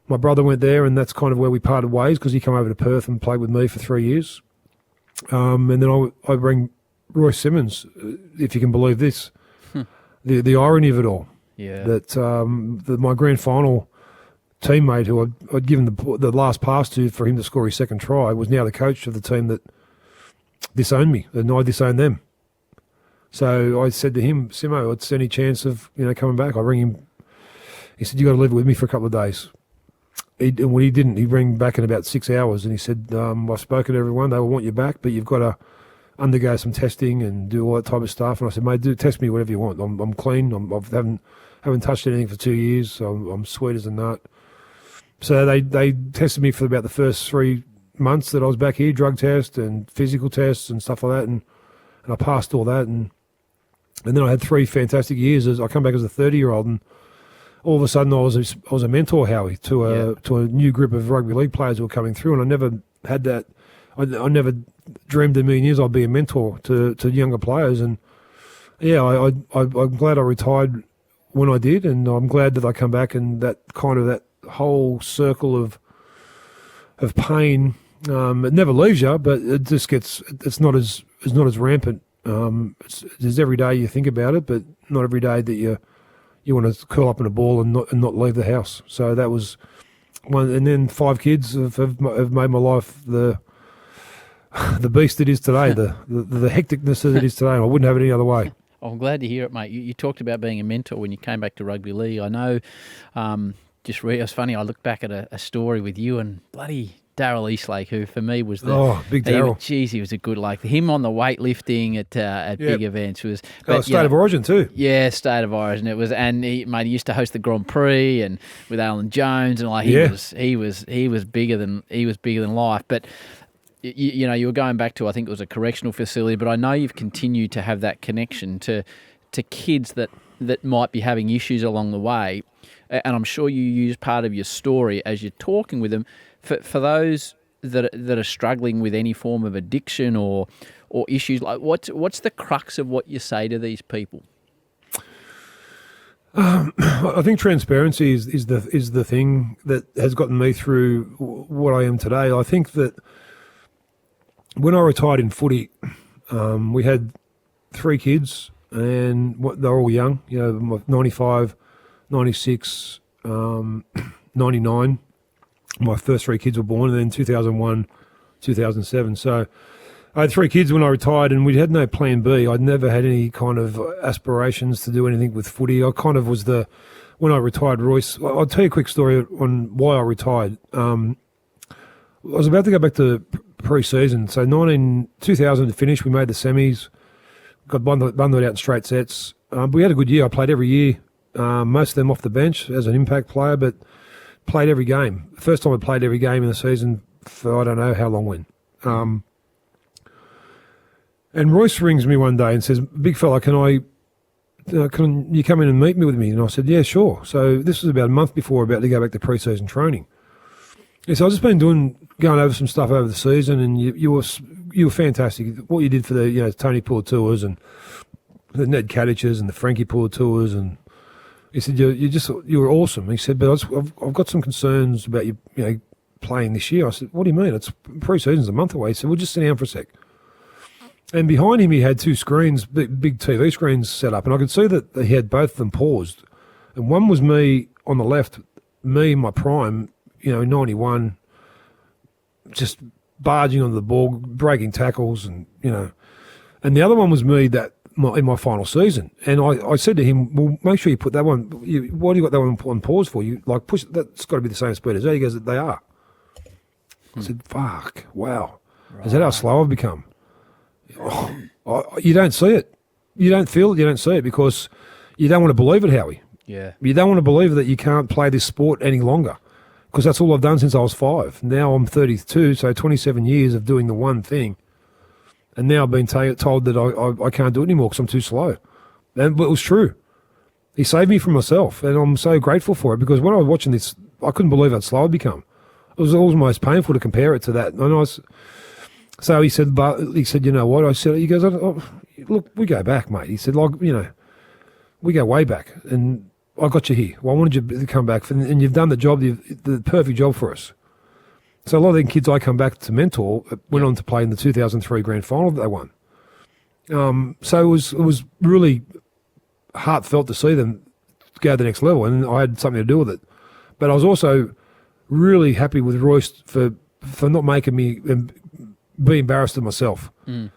my brother went there, and that's kind of where we parted ways because he came over to Perth and played with me for 3 years. And then I bring Royce Simmons, if you can believe this. The irony of it all. Yeah. That my grand final teammate who I'd given the last pass to for him to score his second try was now the coach of the team that disowned me, and I disowned them. So I said to him, Simo, what's any chance of coming back? I ring him. He said, you got to leave it with me for a couple of days. And when he didn't, he rang back in about 6 hours, and he said, I've spoken to everyone. They will want you back, but you've got to undergo some testing and do all that type of stuff. And I said, mate, test me whatever you want. I'm clean. I haven't touched anything for 2 years. So I'm sweet as a nut. So they tested me for about the first 3 months that I was back here, drug test and physical tests and stuff like that, and I passed all that, and then I had 3 fantastic years. As I come back as a 30-year-old, and all of a sudden I was a mentor, Howie, to a new group of rugby league players who were coming through, and I never had that. I never dreamed in a million years I'd be a mentor to younger players, and yeah, I'm glad I retired when I did, and I'm glad that I come back, and that whole circle of pain. It never leaves you, but it just it's not as rampant. It's every day you think about it, but not every day that you want to curl up in a ball and not leave the house. So that was one, and then 5 kids have made my life the beast it is today, the hecticness that it is today. And I wouldn't have it any other way. I'm glad to hear it, mate. You talked about being a mentor when you came back to rugby league. I know. It was funny. I looked back at a story with you and bloody Daryl Eastlake, who for me was big Daryl. He was a good him on the weightlifting at big events was. State of Origin too. Yeah, State of Origin. It was, and he used to host the Grand Prix and with Alan Jones, and he was bigger than life. But you were going back to, I think it was a correctional facility, but I know you've continued to have that connection to kids that might be having issues along the way. And I'm sure you use part of your story as you're talking with them for those that are struggling with any form of addiction or issues. Like what's the crux of what you say to these people? I think transparency is the thing that has gotten me through what I am today. I think that when I retired in footy, we had 3 kids, and they're all young. 95. 96, 99, my first 3 kids were born, and then 2001, 2007. So I had 3 kids when I retired, and we had no plan B. I'd never had any kind of aspirations to do anything with footy. I kind of was when I retired, Royce, I'll tell you a quick story on why I retired. I was about to go back to pre-season. So 2000 to finish, we made the semis, got bundled out in straight sets. But we had a good year. I played every year. Most of them off the bench as an impact player, but played every game. First time I played every game in the season for I don't know how long when. And Royce rings me one day and says, "Big fella, can you come in and meet me with me?" And I said, "Yeah, sure." So this was about a month before about to go back to pre-season training. Yeah, so I've just been going over some stuff over the season, and you were fantastic. What you did for the Tony Poole tours and the Ned Kadichs and the Frankie Poole tours, and he said, you were awesome. He said, but I've got some concerns about you playing this year. I said, what do you mean? It's pre-season's a month away. He said, well, just sit down for a sec. And behind him, he had 2 screens, big TV screens set up, and I could see that he had both of them paused. And one was me on the left, me in my prime, 91, just barging onto the ball, breaking tackles, and and the other one was me in my final season. And I said to him, well, make sure you put that one, why do you got that one on pause for? You push, that's got to be the same speed as that. He goes, they are. I said, fuck, wow. Right. Is that how slow I've become? You don't see it. You don't feel it, you don't see it, because you don't want to believe it, Howie. Yeah. You don't want to believe that you can't play this sport any longer, because that's all I've done since I was 5. Now I'm 32, so 27 years of doing the one thing. And now I've been told that I can't do it anymore because I'm too slow. But it was true. He saved me from myself, and I'm so grateful for it, because when I was watching this, I couldn't believe how slow I'd become. It was almost painful to compare it to that. And so he said, you know what? I said, he goes, look, we go back, mate. He said, we go way back, and I got you here. Well, I wanted you to come back, and you've done the job, the perfect job for us. So a lot of the kids I come back to mentor went on to play in the 2003 grand final that they won. So it was really heartfelt to see them go to the next level, and I had something to do with it. But I was also really happy with Royce for not making me be embarrassed of myself. And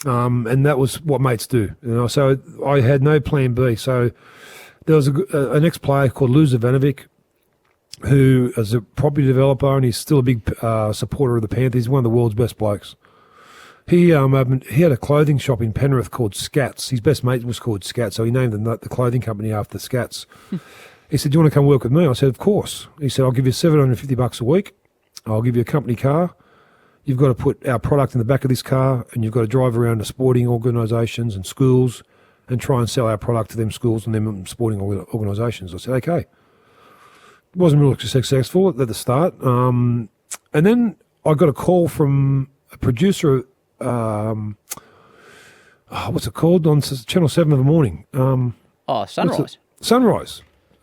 that was what mates do. So I had no plan B. So there was an ex-player called Lou Zavanovic, who is a property developer, and he's still a big supporter of the Panthers. He's one of the world's best blokes. He had a clothing shop in Penrith called Scats. His best mate was called Scats, so he named the clothing company after Scats. He said, "Do you want to come work with me?" I said, "Of course." He said, "I'll give you $750 a week. I'll give you a company car. You've got to put our product in the back of this car, and you've got to drive around to sporting organisations and schools and try and sell our product to them schools and them sporting organisations." I said, "Okay." It wasn't really successful at the start. And then I got a call from a producer, what's it called, on Channel 7 in the morning. Sunrise. Sunrise.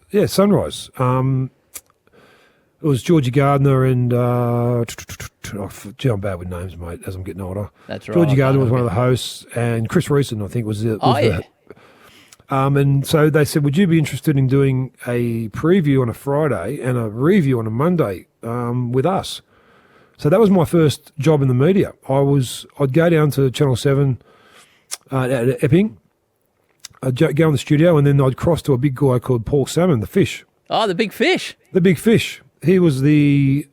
Yeah, Sunrise. It was Georgie Gardner and, I'm bad with names, mate, as I'm getting older. That's right. Georgie Gardner was one of the hosts, and Chris Reeson, I think, was the... and so they said, would you be interested in doing a preview on a Friday and a review on a Monday with us? So that was my first job in the media. I'd go down to Channel 7 at Epping, I'd go in the studio, and then I'd cross to a big guy called Paul Salmon, the fish. Oh, the big fish. The big fish. He was the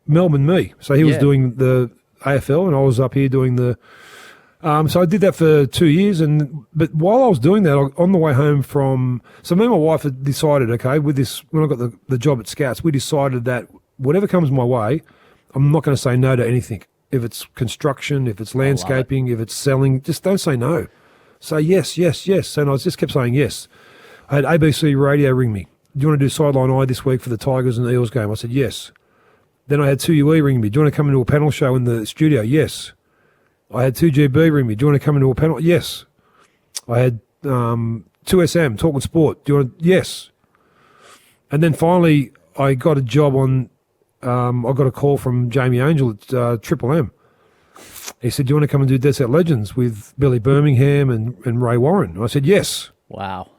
Melbourne me. So he was doing the AFL, and I was up here doing the... so I did that for 2 years, but while I was doing that, on the way home from... So me and my wife had decided, okay, with this, when I got the job at Scouts, we decided that whatever comes my way, I'm not going to say no to anything. If it's construction, if it's landscaping, if it's selling, just don't say no. Say yes, yes, yes. And I just kept saying yes. I had ABC Radio ring me. Do you want to do Sideline Eye this week for the Tigers and the Eels game? I said yes. Then I had 2UE ring me. Do you want to come into a panel show in the studio? Yes. I had 2GB ring me. Do you want to come into a panel? Yes. I had 2SM, Talking Sport. Do you want to? Yes. And then finally, I got a job on, I got a call from Jamie Angel at Triple M. He said, do you want to come and do Dead Set Legends with Billy Birmingham and Ray Warren? I said, yes. Wow.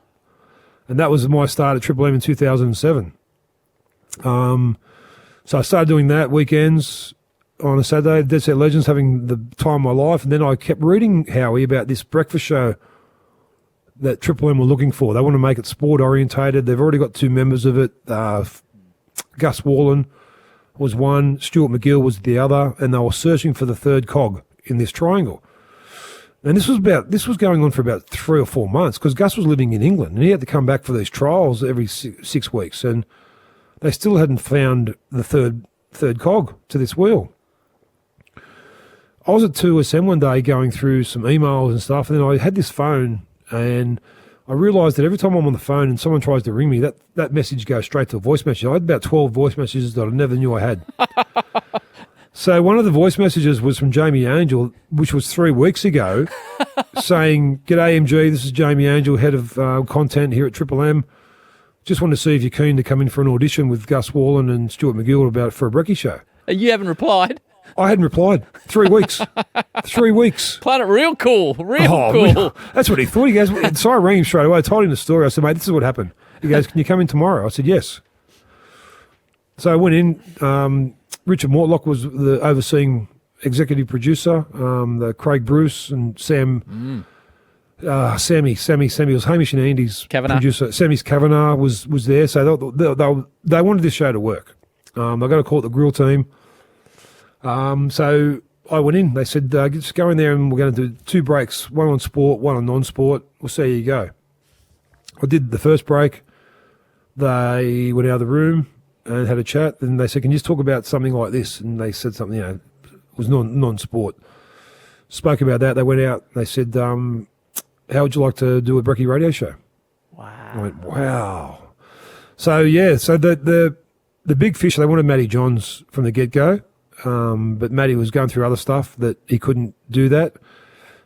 And that was my start at Triple M in 2007. So I started doing that weekends on a Saturday, Dead Set Legends, having the time of my life. And then I kept reading, Howie, about this breakfast show that Triple M were looking for. They want to make it sport orientated. They've already got 2 members of it. Gus Wallen was one, Stuart McGill was the other, and they were searching for the third cog in this triangle. And this was going on for about 3 or 4 months, because Gus was living in England and he had to come back for these trials every 6 weeks, and they still hadn't found the third cog to this wheel. I was at 2SM one day going through some emails and stuff, and then I had this phone, and I realised that every time I'm on the phone and someone tries to ring me, that message goes straight to a voice message. I had about 12 voice messages that I never knew I had. So one of the voice messages was from Jamie Angel, which was 3 weeks ago, saying, "G'day MG, this is Jamie Angel, head of content here at Triple M. Just want to see if you're keen to come in for an audition with Gus Wallen and Stuart McGill for a brekkie show." You haven't replied? I hadn't replied. 3 weeks. 3 weeks. Played it real cool. Cool. That's what he thought. He goes, so I rang him straight away. I told him the story. I said, mate, this is what happened. He goes, can you come in tomorrow? I said, yes. So I went in. Richard Mortlock was the overseeing executive producer. The Craig Bruce and Sammy was Hamish and Andy's producer. Sammy's Kavanagh was there. So they wanted this show to work. They got a call at the grill team. So I went in. They said, just go in there and we're going to do 2 breaks, one on sport, one on non-sport. We'll see how you go. I did the first break. They went out of the room and had a chat. And they said, can you just talk about something like this? And they said something, it was non-sport. Spoke about that. They went out. They said, how would you like to do a brekkie radio show? Wow. I went, wow. So, yeah, so the the big fish, they wanted Matty Johns from the get-go, but Matty was going through other stuff that he couldn't do that.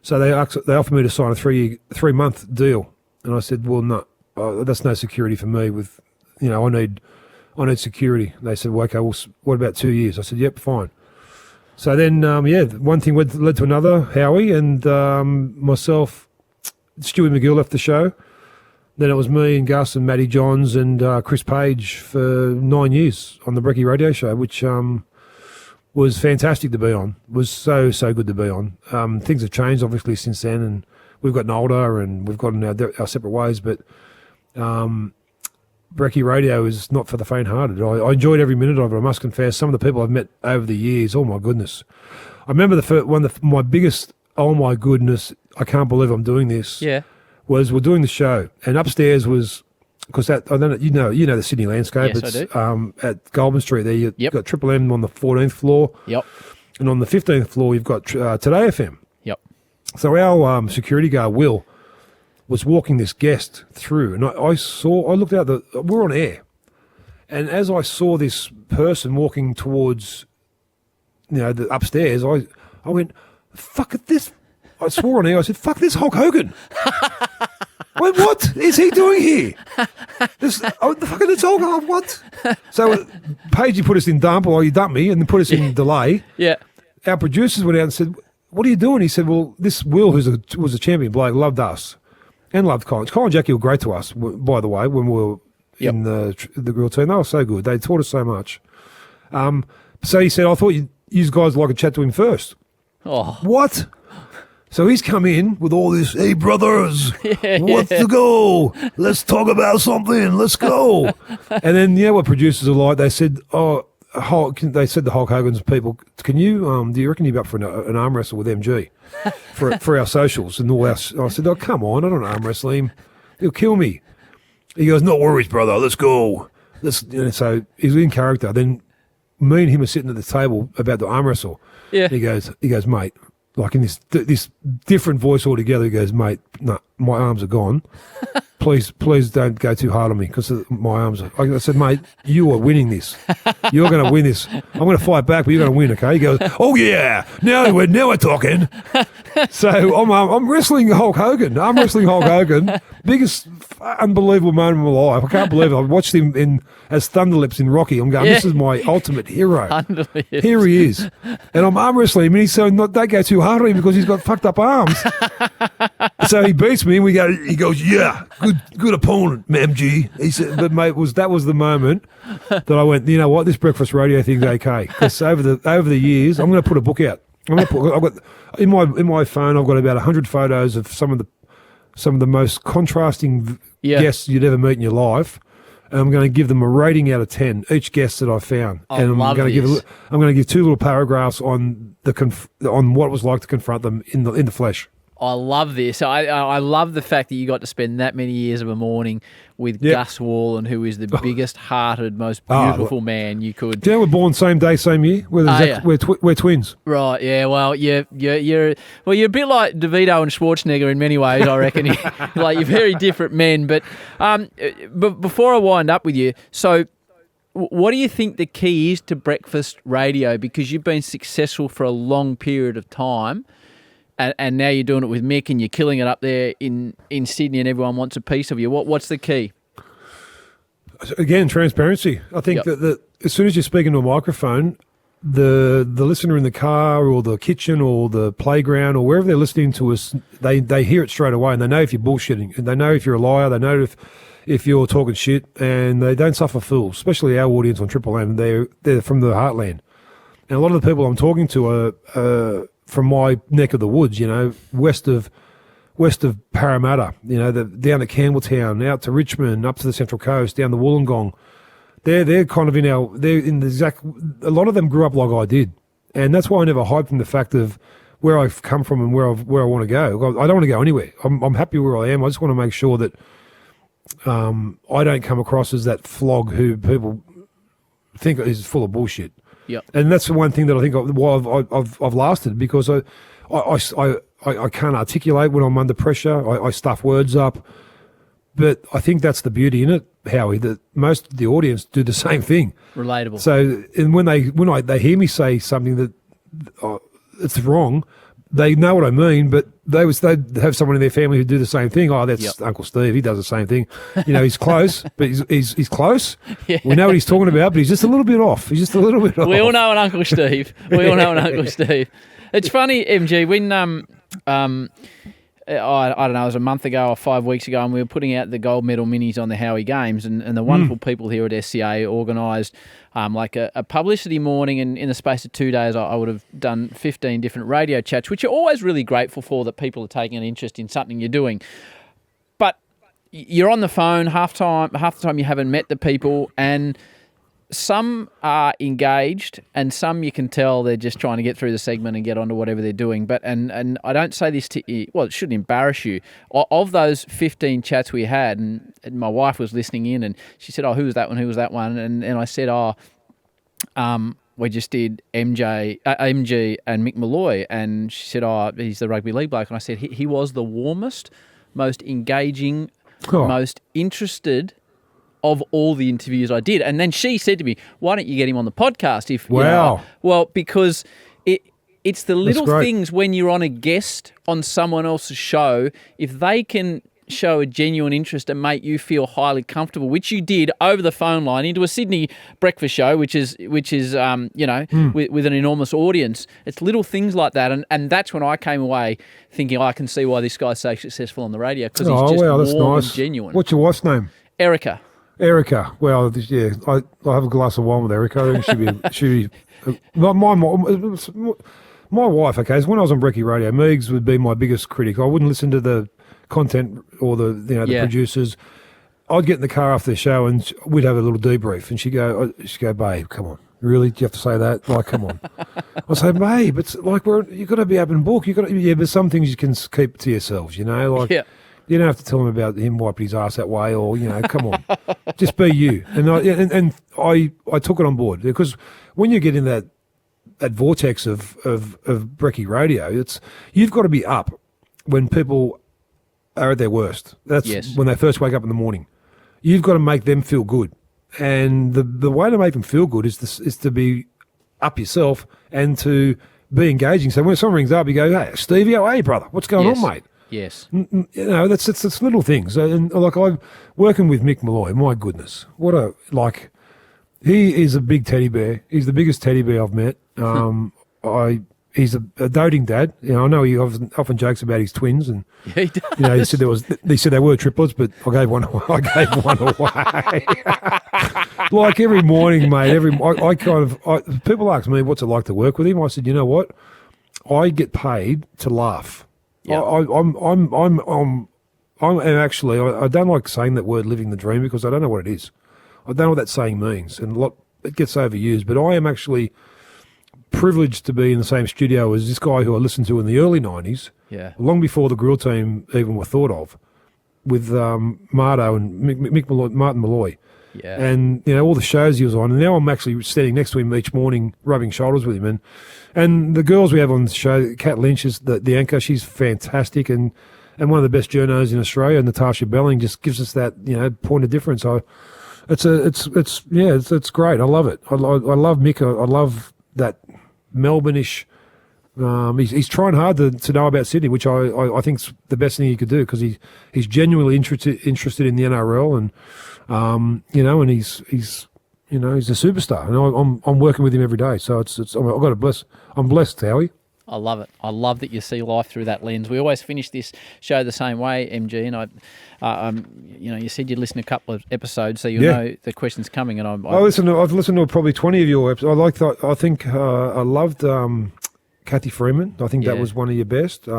So they offered me to sign a 3-month deal. And I said, well, no, that's no security for me. With, I need security. They said, well, okay, well, what about 2 years? I said, yep, fine. So then, one thing led to another. Howie and myself, Stewie McGill left the show. Then it was me and Gus and Matty Johns and Chris Page for 9 years on the Brecky Radio Show, which was fantastic to be on. Was so good to be on. Things have changed, obviously, since then, and we've gotten older and we've gotten our separate ways, but Brecky Radio is not for the faint-hearted. I enjoyed every minute of it, I must confess. Some of the people I've met over the years, oh, my goodness. I remember my biggest, oh, my goodness, I can't believe I'm doing this. Yeah. Was we're doing the show, and upstairs was, because I don't know, you know the Sydney landscape. Yes, it's I do. At Goulburn Street there, you've Yep. got Triple M on the 14th floor. Yep. And on the 15th floor, you've got Today FM. Yep. So our security guard, Will, was walking this guest through, and I looked out, we're on air, and as I saw this person walking towards, the upstairs, I went, fuck it, this. I swore on air, I said, fuck this Hulk Hogan. Wait, what is he doing here? It's Hulk Hogan, what? So Pagey put us in dump, or he dumped me, and then put us in delay. Yeah. Our producers went out and said, what are you doing? He said, well, this Will, who was a champion bloke, loved us and loved Colin. Colin and Jackie were great to us, by the way, when we were in the grill team. They were so good. They taught us so much. So he said, I thought you guys like to chat to him first. Oh. What? So he's come in with all this, hey, brothers, what's the goal? Let's talk about something. Let's go. And then, what producers are like, they said, they said to Hulk Hogan's people, can you, do you reckon you'd be up for an arm wrestle with MG for our socials and all our, I said, oh, come on, I don't arm wrestle him. He'll kill me. He goes, no worries, brother, let's go. So he's in character. Then me and him are sitting at the table about the arm wrestle. Yeah. He goes, mate, like in this different voice altogether, he goes, mate, no, my arms are gone. Please don't go too hard on me because my arms are... I said, mate, you are winning this. You're going to win this. I'm going to fight back, but you're going to win, okay? He goes, oh, yeah, now we're talking. So I'm wrestling Hulk Hogan. I'm wrestling Hulk Hogan. Biggest unbelievable moment of my life. I can't believe it. I watched him as Thunderlips in Rocky. I'm going, this is my ultimate hero. Here he is. And I'm arm wrestling him, and he's saying, don't go too hard on him because he's got fucked up arms. So he beats me, and he goes, yeah, good opponent, MG. He said, but mate, that was the moment that I went, you know what, this breakfast radio thing's okay. Because over the years, I'm going to put a book out. I've got in my phone, I've got about 100 photos of some of the most contrasting guests you'd ever meet in your life. And I'm going to give them a rating out of 10, each guest that I found. I'm going to give 2 little paragraphs on what it was like to confront them in the flesh. I love this. I love the fact that you got to spend that many years of a morning with Gus Wallen, who is the biggest-hearted, most beautiful man you could. Yeah, we're born same day, same year. We're twins. Right. Yeah. Well, you're a bit like DeVito and Schwarzenegger in many ways. I reckon. Like you're very different men. But before I wind up with you, so what do you think the key is to breakfast radio? Because you've been successful for a long period of time. And now you're doing it with Mick and you're killing it up there in Sydney and everyone wants a piece of you. What's the key? Again, transparency. I think that as soon as you're speaking to a microphone, the listener in the car or the kitchen or the playground or wherever they're listening to us, they hear it straight away and they know if you're bullshitting. And they know if you're a liar. They know if you're talking shit, and they don't suffer fools, especially our audience on Triple M. They're from the heartland. And a lot of the people I'm talking to are from my neck of the woods, west of Parramatta, down to Campbelltown, out to Richmond, up to the Central Coast, down the Wollongong. They're kind of a lot of them grew up like I did. And that's why I never hide from the fact of where I've come from and where I want to go. I don't want to go anywhere. I'm happy where I am. I just want to make sure that I don't come across as that flog who people think is full of bullshit. Yep. And that's the one thing that I think why I've lasted, because I can't articulate when I'm under pressure. I stuff words up, but I think that's the beauty in it. Howie, that most of the audience do the same thing. Relatable. So, and when they hear me say something that it's wrong, they know what I mean, but they'd have someone in their family who do the same thing. Oh, that's Uncle Steve. He does the same thing. He's close, but he's close. Yeah. We know what he's talking about, but he's just a little bit off. He's just a little bit off. We all know an Uncle Steve. It's funny, MG, when I don't know, it was a month ago or 5 weeks ago, and we were putting out the gold medal minis on the Howie Games, and the wonderful people here at SCA organised like a publicity morning, and in the space of 2 days I would have done 15 different radio chats, which you're always really grateful for, that people are taking an interest in something you're doing. But you're on the phone half the time you haven't met the people, and some are engaged and some you can tell they're just trying to get through the segment and get onto whatever they're doing. But and I don't say this to you, well, it shouldn't embarrass you. Of those 15 chats we had, and my wife was listening in, and she said, "Oh, who was that one? Who was that one?" And I said, we just did MG and Mick Malloy, and she said, "Oh, he's the rugby league bloke." And I said, he was the warmest, most engaging, most interested of all the interviews I did. And then she said to me, "Why don't you get him on the podcast?" Well, because it's the little things when you're on a guest on someone else's show, if they can show a genuine interest and make you feel highly comfortable, which you did over the phone line into a Sydney breakfast show, which is with an enormous audience. It's little things like that, and that's when I came away thinking, I can see why this guy's so successful on the radio, because he's just warm and genuine. What's your wife's name? Erica. Well, yeah, I have a glass of wine with Erica. I think she'd be my wife. Okay, so when I was on Brekkie Radio, Meigs would be my biggest critic. I wouldn't listen to the content or the producers. I'd get in the car after the show and we'd have a little debrief, and she'd go, "Babe, come on, really? Do you have to say that? Like, come on." I say, "Babe, it's like you've got to be open book. But some things you can keep to yourselves, like." Yeah. You don't have to tell him about him wiping his ass that way, or come on, just be you. And I took it on board, because when you get in that vortex of Brekkie Radio, you've got to be up when people are at their worst. That's when they first wake up in the morning. You've got to make them feel good, and the way to make them feel good is to be up yourself and to be engaging. So when someone rings up, you go, "Hey, Stevie, how are you, brother? What's going on, mate?" Yes. That's little things. And like, I'm working with Mick Malloy, my goodness. He is a big teddy bear. He's the biggest teddy bear I've met. He's a doting dad. I know he often jokes about his twins, and he does. He said they were triplets, but I gave one away. Like every morning, mate. People ask me what's it like to work with him. I said, you know what? I get paid to laugh. Yep. I don't like saying that word, living the dream, because I don't know what it is. I don't know what that saying means, and it gets overused. But I am actually privileged to be in the same studio as this guy who I listened to in the early 90s, long before the Grill Team even were thought of, with Marto and Mick Malloy, Martin Malloy. Yeah. And, all the shows he was on. And now I'm actually standing next to him each morning, rubbing shoulders with him. And the girls we have on the show, Kat Lynch is the anchor. She's fantastic and one of the best journos in Australia. And Natasha Belling just gives us that, point of difference. It's great. I love it. I love Mick. I love that Melbourne-ish. He's trying hard to know about Sydney, which I think's the best thing he could do, because he's genuinely interested in the NRL, and and he's a superstar, and I'm working with him every day. So I'm blessed, Howie. I love it. I love that you see life through that lens. We always finish this show the same way, MG, and you said you'd listen to a couple of episodes, so you know the question's coming. And I've listened to probably 20 of your episodes. I loved Kathy Freeman. I think that was one of your best.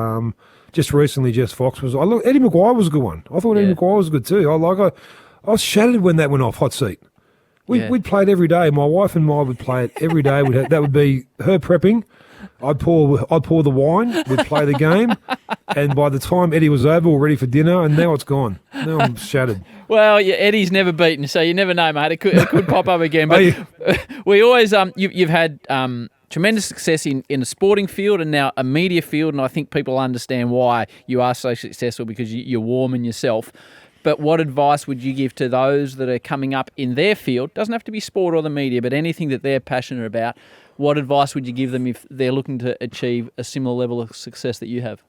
Just recently, Jess Fox was. Eddie McGuire was a good one. I thought Eddie McGuire was good too. I was shattered when that went off. Hot Seat. We'd play it every day. My wife and I would play it every day. That would be her prepping. I'd pour the wine. We'd play the game, and by the time Eddie was over, we're ready for dinner. And now it's gone. Now I'm shattered. Well, Eddie's never beaten, so you never know, mate. It could pop up again. But we always you've had tremendous success in a sporting field and now a media field, and I think people understand why you are so successful, because you're warm in yourself. But what advice would you give to those that are coming up in their field? Doesn't have to be sport or the media, but anything that they're passionate about. What advice would you give them if they're looking to achieve a similar level of success that you have?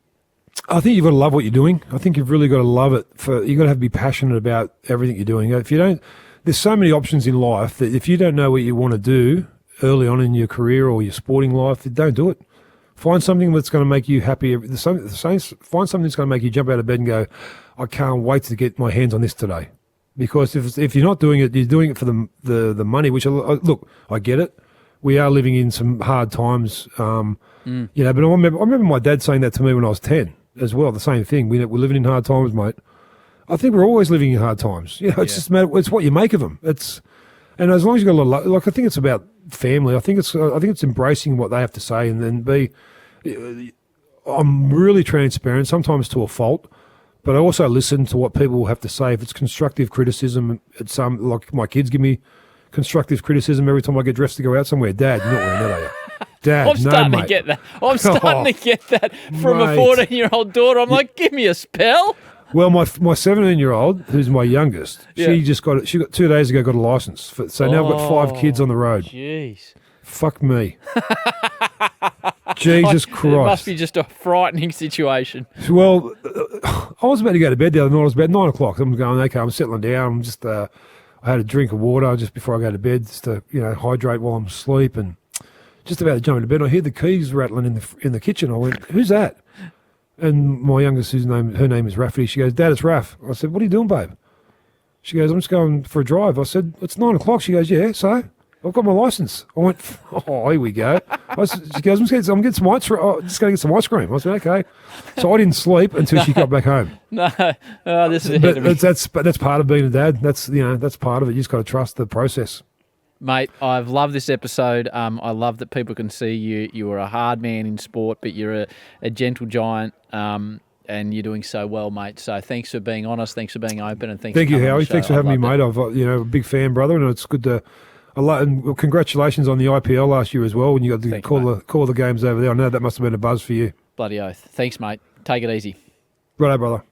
I think you've got to love what you're doing. I think you've really got to love it. You've got to be passionate about everything you're doing. If you don't, there's so many options in life that if you don't know what you want to do early on in your career or your sporting life, don't do it. Find something that's going to make you happy. Find something that's going to make you jump out of bed and go, I can't wait to get my hands on this today. Because if you're not doing it, you're doing it for the money, which, look, I get it. We are living in some hard times, but I remember my dad saying that to me when I was 10 as well, the same thing. We're living in hard times, mate. I think we're always living in hard times. It's just it's what you make of them. And as long as you've got a lot of luck, I think it's about family. I think it's embracing what they have to say and then I'm really transparent, sometimes to a fault, but I also listen to what people have to say. If it's constructive criticism, like my kids give me constructive criticism every time I get dressed to go out somewhere. Dad, you're not wearing that, are you? Dad, I'm starting to get that. I'm starting to get that from a 14-year-old daughter. I'm like, give me a spell. Well, my 17-year-old, who's my youngest, she got 2 days ago got a license. So now I've got 5 kids on the road. Jeez. Fuck me. Jesus Christ. It must be just a frightening situation. Well, I was about to go to bed the other night. It was about 9 o'clock. I'm going, okay, I'm settling down. I'm just, I had a drink of water just before I go to bed, just to, hydrate while I'm asleep, and just about to jump into bed. I hear the keys rattling in the kitchen. I went, who's that? And my youngest, her name is Raffy. She goes, Dad, it's Raff. I said, what are you doing, babe? She goes, I'm just going for a drive. I said, it's 9 o'clock. She goes, yeah, so? I've got my license. I went, oh, here we go. She goes, I'm just going to get some ice cream. I said, okay. So I didn't sleep until she got back home. No, this is ahead of me. But that's part of being a dad. That's part of it. You just got to trust the process. Mate, I've loved this episode. I love that people can see you. You are a hard man in sport, but you're a gentle giant, and you're doing so well, mate. So thanks for being honest. Thanks for being open, and thank you, Howie. Thanks for having me, mate. I've a big fan, brother, and it's good to. And congratulations on the IPL last year as well. When you got to call the games over there, I know that must have been a buzz for you. Bloody oath. Thanks, mate. Take it easy. Righto, brother.